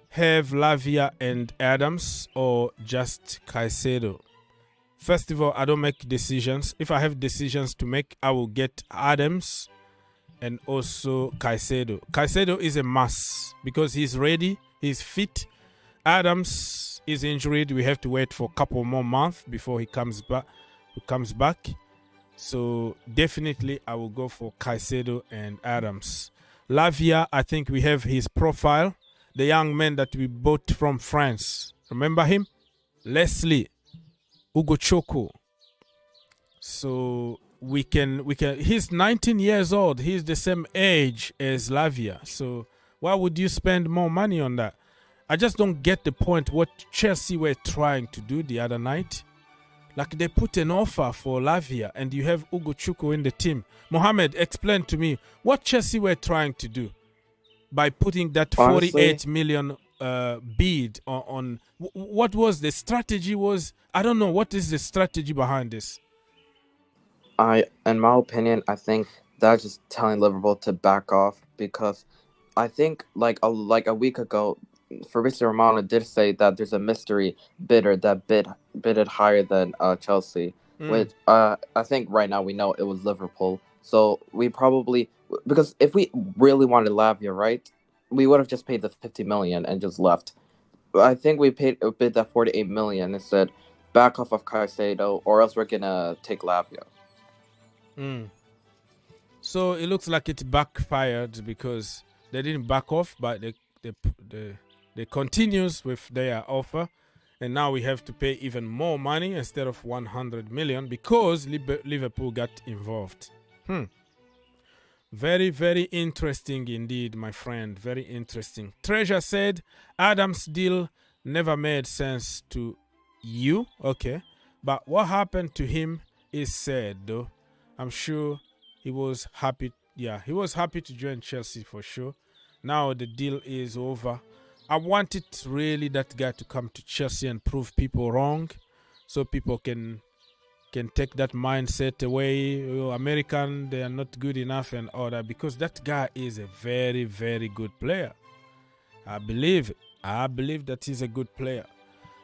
have Lavia and Adams or just Caicedo? First of all, I don't make decisions. If I have decisions to make, I will get Adams and also Caicedo. Caicedo is a must because he's ready, he's fit. Adams is injured. We have to wait for a couple more months before he comes back. So definitely I will go for Caicedo and Adams. Lavia, I think we have his profile. The young man that we bought from France. Remember him? Leslie Ugochukwu. So we can he's 19 years old. He's the same age as Lavia. So why would you spend more money on that? I just don't get the point what Chelsea were trying to do the other night. They put an offer for Lavia and you have Ugochukwu in the team. Mohamed, explain to me what Chelsea were trying to do by putting that 48 million bid on. What was the strategy? I don't know. What is the strategy behind this? In my opinion, I think that's just telling Liverpool to back off, because I think a week ago, Fabrizio Romano did say that there's a mystery bidder that bidded higher than Chelsea. Which I think right now we know it was Liverpool. So we probably, because if we really wanted Lavia, right, we would have just paid the 50 million and just left. I think we bid that 48 million and said back off of Caicedo, or else we're gonna take Lavia. So it looks like it backfired because they didn't back off, but they continues with their offer, and now we have to pay even more money instead of 100 million because Liverpool got involved. Very, very interesting indeed, my friend. Very interesting. Treasure said Adams' deal never made sense to you. Okay, but what happened to him is sad though. I'm sure he was happy. Yeah, he was happy to join Chelsea for sure. Now the deal is over. I wanted really that guy to come to Chelsea and prove people wrong, so people can take that mindset away. American, they are not good enough and all that, because that guy is a very, very good player. I believe that he's a good player.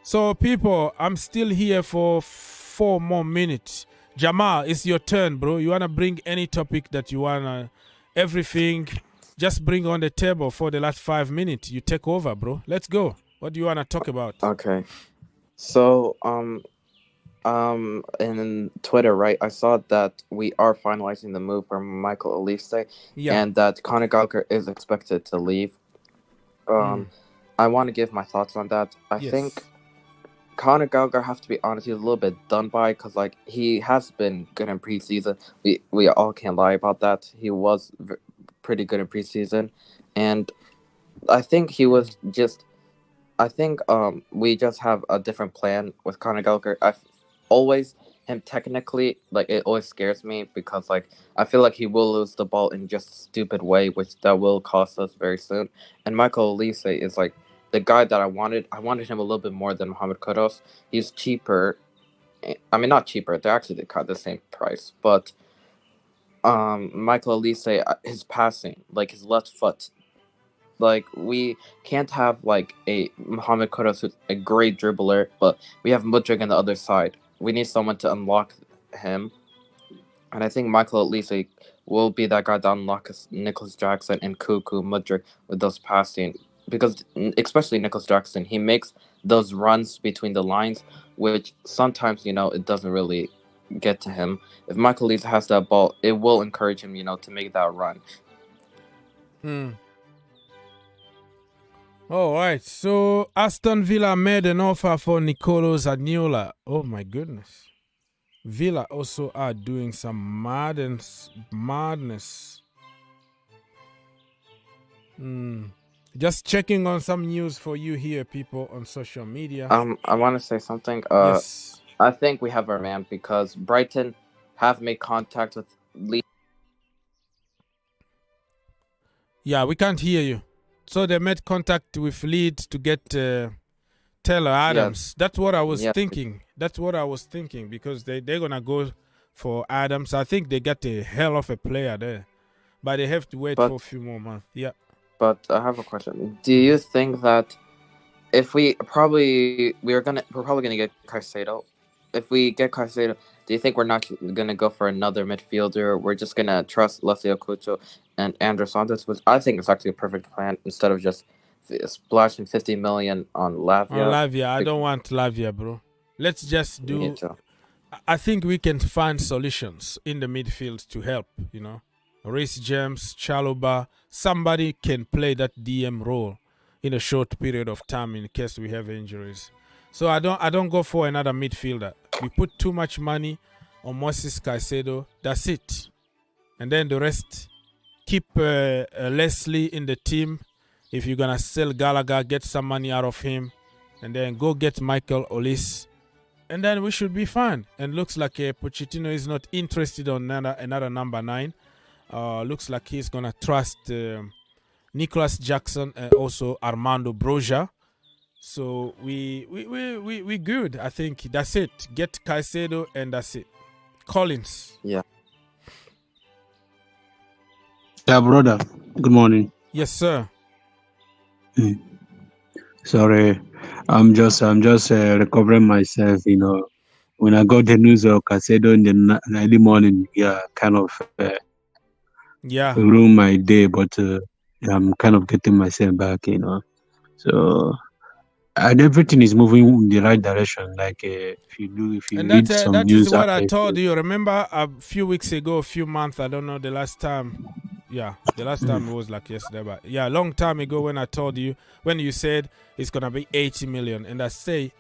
So people, I'm still here for 4 more minutes. Jamal, it's your turn, bro. You want to bring any topic that you want to, everything, just bring on the table for the last 5 minutes. You take over, bro. Let's go. What do you want to talk about? Okay. So, In Twitter, right, I saw that we are finalizing the move for Michael Elise, Yeah. and that Conor Gallagher is expected to leave. I want to give my thoughts on that. I think Yes. Conor Gallagher, have to be honest, he's a little bit done by, because like he has been good in preseason. We all can't lie about that. He was pretty good in preseason, and I think he was just. I think we just have a different plan with Conor Gallagher. I always him technically, like, it always scares me, because like I feel like he will lose the ball in just a stupid way, which that will cost us very soon. And Michael Elise is like the guy that I wanted. I wanted him a little bit more than Mohamed Kudus. He's cheaper. I mean, not cheaper. They're actually the same price, but Michael Elise, his passing, like his left foot, like we can't have like a Mohamed Kudus who's a great dribbler, but we have Mudryk on the other side. We need someone to unlock him, and I think Michael Elise will be that guy that unlocks Nicholas Jackson and Nkunku, Mudryk with those passing, because especially Nicholas Jackson, he makes those runs between the lines, which sometimes it doesn't really get to him. If Michael Elise has that ball, it will encourage him, to make that run. All right. So Aston Villa made an offer for Nicolo Zaniolo. Oh my goodness. Villa also are doing some madness. Just checking on some news for you here, people, on social media. I want to say something. Yes. I think we have our man, because Brighton have made contact with Leeds. Yeah, we can't hear you. So they made contact with Leeds to get Taylor Adams. That's what I was thinking. That's what I was thinking, because they're going to go for Adams. I think they got a hell of a player there. But they have to wait for a few more months. Yeah. But I have a question. Do you think that if we're probably gonna get Caicedo? If we get Caicedo, do you think we're not gonna go for another midfielder? We're just gonna trust Leslie Okocho and Andrew Santos, which I think is actually a perfect plan, instead of just splashing 50 million on Lavia. On Lavia, I don't want Lavia, bro. Let's just do. I think we can find solutions in the midfield to help. Reece James, Chalobah, somebody can play that DM role in a short period of time in case we have injuries. So I don't go for another midfielder. We put too much money on Moises Caicedo. That's it. And then the rest, keep Leslie in the team. If you're going to sell Gallagher, get some money out of him. And then go get Michael Olise. And then we should be fine. And looks like Pochettino is not interested on another number 9. Looks like he's going to trust Nicholas Jackson and also Armando Broja. So we good. I think that's it. Get Caicedo and that's it. Collins. Yeah. Yeah, brother. Good morning. Yes, sir. Sorry, I'm just recovering myself. When I got the news of Caicedo in the early morning, kind of ruined my day. But I'm kind of getting myself back. So. And everything is moving in the right direction. Like if you read some news, is what I told you. Remember a few weeks ago, a few months, I don't know the last time. Yeah, the last time it was like yesterday, but a long time ago when I told you, when you said it's gonna be 80 million, and I say,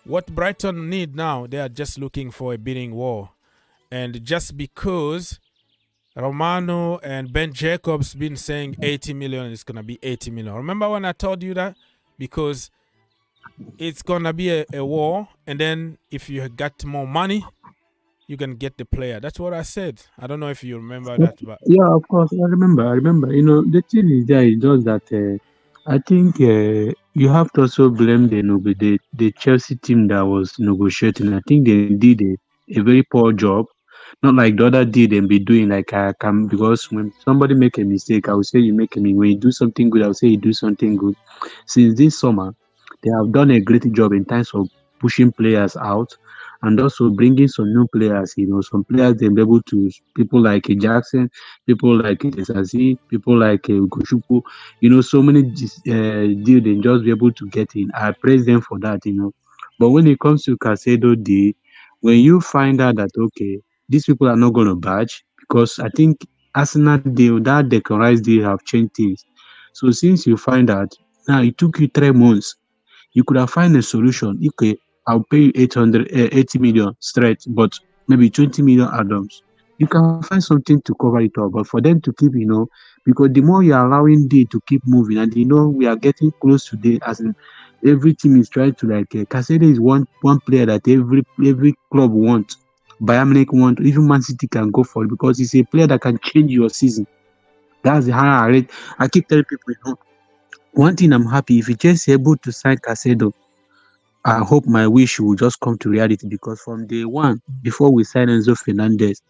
what Brighton need now, they are just looking for a bidding war, and just because Romano and Ben Jacobs been saying 80 million, it's gonna be 80 million. Remember when I told you that? Because it's gonna be a war, and then if you got more money, you can get the player. That's what I said. I don't know if you remember that, but yeah, of course, I remember. The thing is just that I think you have to also blame the Chelsea team that was negotiating. I think they did a very poor job. Not like the other did and be doing like I can, because when somebody make a mistake, I will say you make a mistake. When you do something good, I will say you do something good. Since this summer, they have done a great job in terms of pushing players out and also bringing some new players. Some players they'll be able to, people like Jackson, people like Desasi, people like Goshuku, so many deals they just be able to get in. I praise them for that. But when it comes to Caicedo, when you find out that okay, these people are not going to budge, because I think Arsenal deal, that Declan Rice deal have changed things. So since you find out, now it took you 3 months, you could have find a solution. Okay, I'll pay you 80 million straight, but maybe 20 million add-ons. You can find something to cover it all. But for them to keep, because the more you're allowing day to keep moving, and we are getting close to day, as in every team is trying to like. Casado is one player that every club wants. Bayern Munich want, even Man City can go for it because he's a player that can change your season. That's the how I rate. I keep telling people, one thing I'm happy if you just able to sign Casado. I hope my wish will just come to reality, because from day one, before we sign Enzo Fernandez,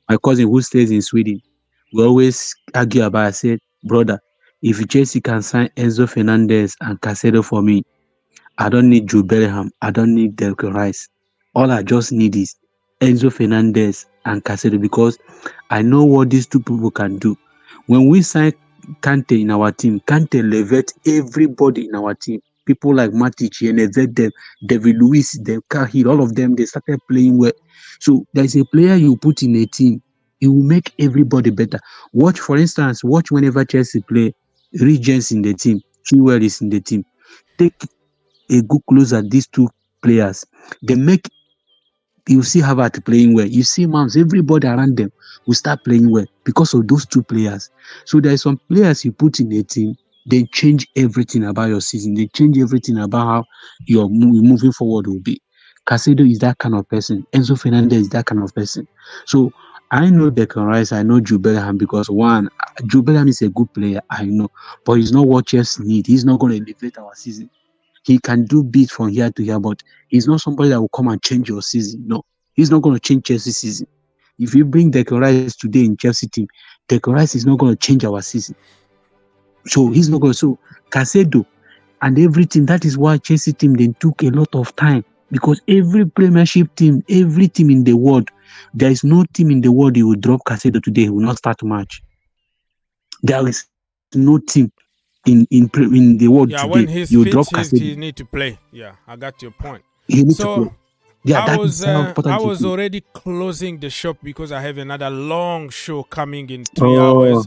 my cousin who stays in Sweden, we always argue about. I said, brother, if Chelsea can sign Enzo Fernandez and Casado for me, I don't need Jude Bellingham, I don't need Declan Rice. All I just need is Enzo Fernandez and Casado, because I know what these two people can do. When we sign Kante in our team, Kante elevate everybody in our team. People like Matic, he elevate them. David Luiz, them Cahill, all of them, they started playing well. So there's a player you put in a team, it will make everybody better. Watch, for instance, watch whenever Chelsea play, Regents in the team, Chilwell is in the team. Take a good close at these two players. They make you see Harvard playing well. You see Mounts, everybody around them will start playing well because of those two players. So there are some players you put in a team, they change everything about your season. They change everything about how your moving forward will be. Casedo is that kind of person. Enzo Fernandez is that kind of person. So I know Declan Rice, I know Jude Bellingham, because one, Jude Bellingham is a good player, I know, but he's not what Chelsea need. He's not going to elevate our season. He can do bits from here to here, but he's not somebody that will come and change your season. No, he's not going to change Chelsea's season. If you bring Declan Rice today in Chelsea team, Declan Rice is not going to change our season. So he's not going to. So Casedo and everything. That is why Chelsea team then took a lot of time, because every Premiership team, every team in the world, there is no team in the world you will drop Casedo today, he will not start match. There is no team in the world today Yeah, when you he's drop fit, Casedo. he need to play. Yeah, I got your point. He need to play. So Yeah, I that was is how important I it was is. already closing the shop because I have another long show coming in 3 Oh, hours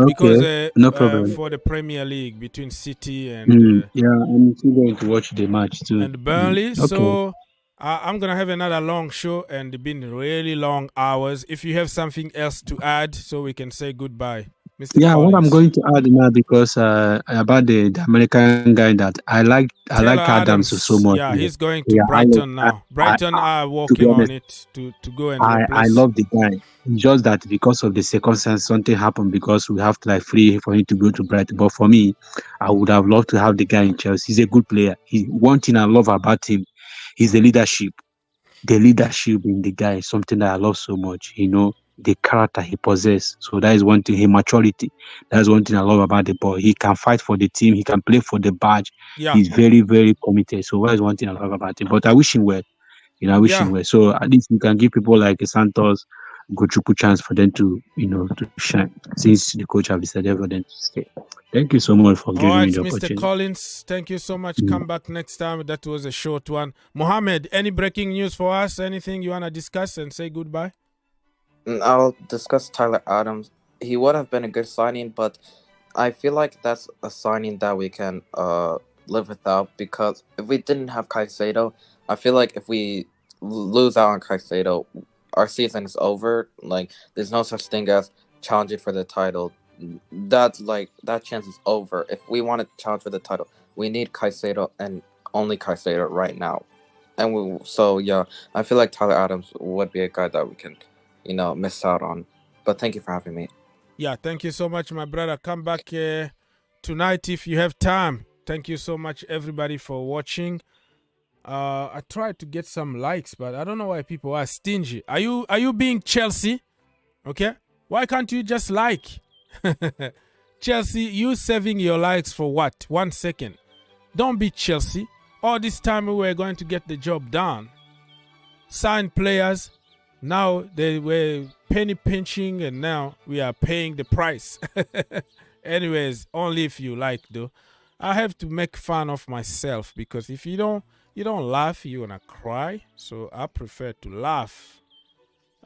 because okay, no problem. for the Premier League between City and Yeah, I'm still going to watch the match too. Burnley. Okay. So I'm gonna have another long show and been really long hours. If you have something else to add, so we can say goodbye, Mr. Yeah, what I'm Collins. going to add now, because about the American guy, that I like Taylor Adams so Adams, much. yeah, he's going to Yeah, Brighton now. Brighton I are to be working on honest, it to go and I replace. love the guy. It's just that because of the circumstance, something happened, because we have to like free for him to go to Brighton. But for me, I would have loved to have the guy in Chelsea. He's a good player. One thing I love about him is the leadership. The leadership in the guy is something that I love so much. The character he possesses. So that is one thing. His maturity. That's one thing I love about the boy. He can fight for the team. He can play for the badge. Yeah, He's very, very committed. So that is one thing I love about him. But I wish him well. I wish him yeah. well. So at least we can give people like Santos, Gochuku chance for them to, to shine. Since the coach have decided for them to stay. Thank you so much for All giving me right, the Mr. opportunity. Collins, thank you so much. Mm. Come back next time. That was a short one. Mohammed, any breaking news for us? Anything you want to discuss and say goodbye? I'll discuss Tyler Adams. He would have been a good signing, but I feel like that's a signing that we can live without, because if we didn't have Caicedo, I feel like if we lose out on Caicedo, our season is over. Like, there's no such thing as challenging for the title. That chance is over. If we want to challenge for the title, we need Caicedo and only Caicedo right now. And I feel like Tyler Adams would be a guy that we can, miss out on. But thank you for having me. Yeah, thank you so much, my brother. Come back tonight if you have time. Thank you so much, everybody, for watching. I tried to get some likes, but I don't know why people are stingy. Are you being Chelsea? Okay, why can't you just like? Chelsea, you saving your likes for what? 1 second. Don't be Chelsea. All this time we were going to get the job done. Sign players. Now they were penny pinching, and now we are paying the price. Anyways, only if you like, though. I have to make fun of myself, because if you don't You don't laugh, you're gonna cry. So I prefer to laugh.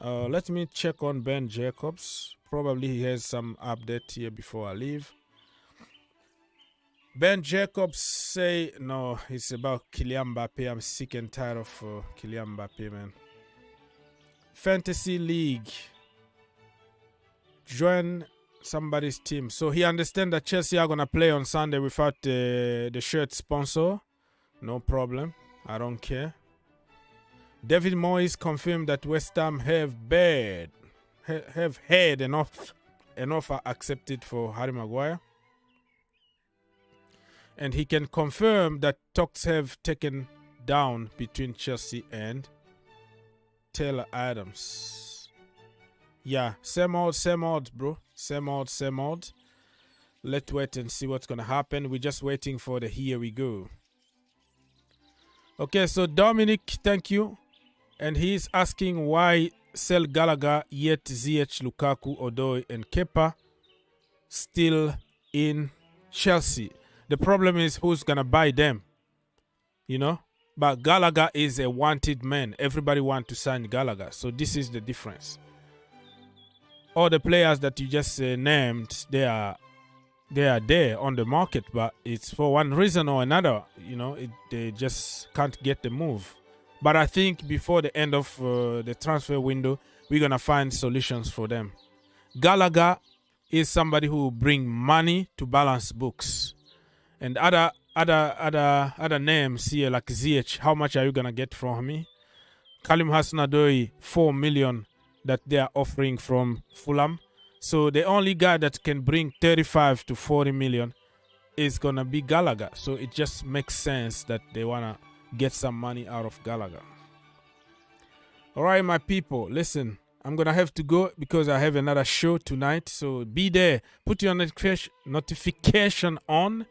Let me check on Ben Jacobs. Probably he has some update here before I leave. Ben Jacobs say no, it's about Kylian Mbappe. I'm sick and tired of Kylian Mbappe, man. Fantasy League. Join somebody's team. So he understands that Chelsea are going to play on Sunday without the shirt sponsor. No problem. I don't care. David Moyes confirmed that West Ham have had an offer accepted for Harry Maguire. And he can confirm that talks have taken down between Chelsea and Taylor Adams. Yeah, same old, bro. Same old. Let's wait and see what's going to happen. We're just waiting for the here we go. Okay, so Dominic, thank you. And he's asking why sell Gallagher yet Ziyech, Lukaku, Odoi, and Kepa still in Chelsea. The problem is who's going to buy them, you know? But Gallagher is a wanted man. Everybody wants to sign Gallagher. So this is the difference. All the players that you just named, they are there on the market, but it's for one reason or another, you know, they just can't get the move. But I think before the end of the transfer window, we're going to find solutions for them. Gallagher is somebody who will bring money to balance books. And other names here like Ziyech, how much are you going to get from me? Kalim Hassan-Odoi, 4 million that they are offering from Fulham. So the only guy that can bring 35 to 40 million is going to be Gallagher. So it just makes sense that they want to get some money out of Gallagher. All right, my people, listen, I'm going to have to go because I have another show tonight. So be there. Put your notification on.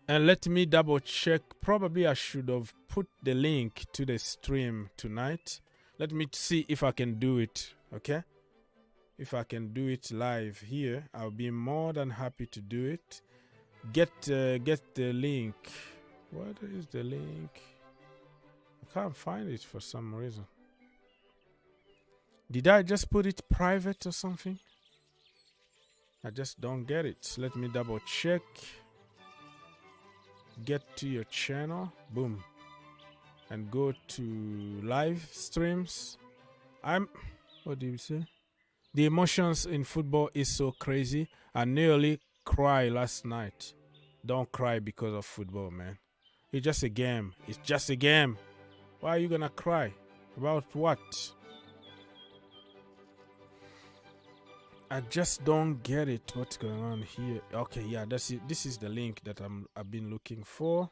And let me double check. Probably I should have put the link to the stream tonight. Let me see if I can do it, okay? If I can do it live here, I'll be more than happy to do it. Get the link. What is the link? I can't find it for some reason. Did I just put it private or something? I just don't get it. Let me double check. Get to your channel. Boom. And go to live streams. What do you say? The emotions in football is so crazy. I nearly cried last night. Don't cry because of football, man. It's just a game. It's just a game. Why are you gonna cry? About what? I just don't get it. What's going on here? Okay, yeah, that's it. This is the link that I've been looking for.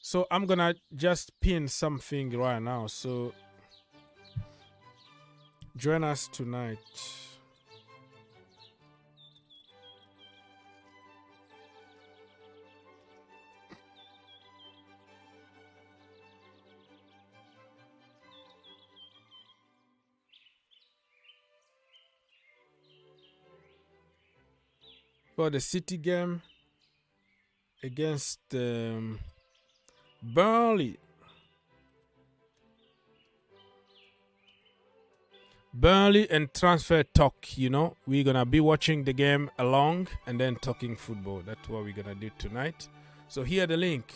So I'm gonna just pin something right now. So join us tonight. For the City game against Burnley. Burnley and transfer talk, you know. We're going to be watching the game along and then talking football. That's what we're going to do tonight. So here the link.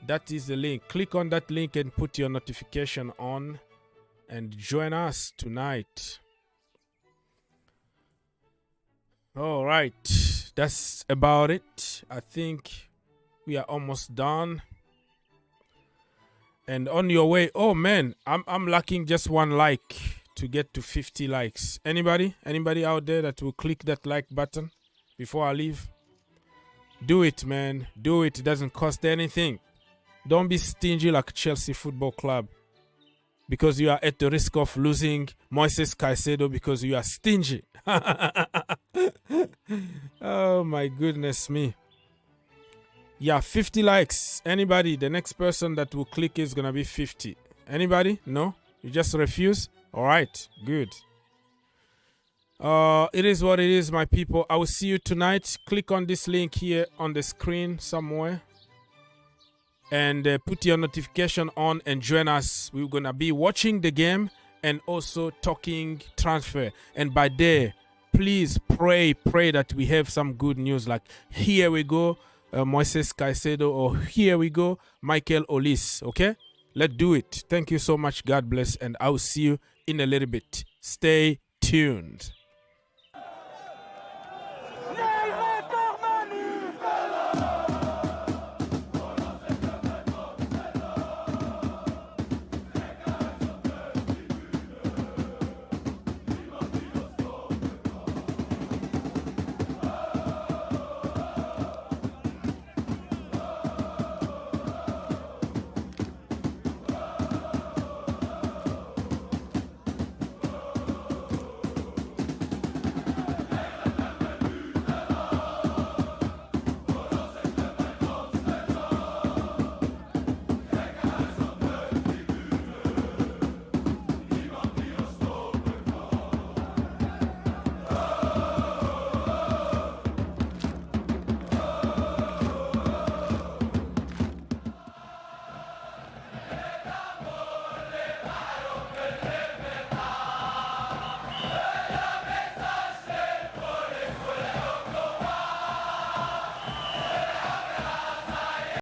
That is the link. Click on that link and put your notification on and join us tonight. All right. That's about it. I think we are almost done. And on your way, oh man, I'm lacking just one like to get to 50 likes. Anybody out there that will click that like button before I leave? Do it, man. Do it. It doesn't cost anything. Don't be stingy like Chelsea Football Club because you are at the risk of losing Moises Caicedo because you are stingy. Oh my goodness me. Yeah, 50 likes. Anybody? The next person that will click is going to be 50. Anybody? No? You just refuse? All right. Good. It is what it is, my people. I will see you tonight. Click on this link here on the screen somewhere. And put your notification on and join us. We're going to be watching the game and also talking transfer. And by there, please pray that we have some good news. Like, here we go, Moises Caicedo, or here we go, Michael Olise. Okay? Let's do it. Thank you so much. God bless. And I will see you in a little bit. Stay tuned.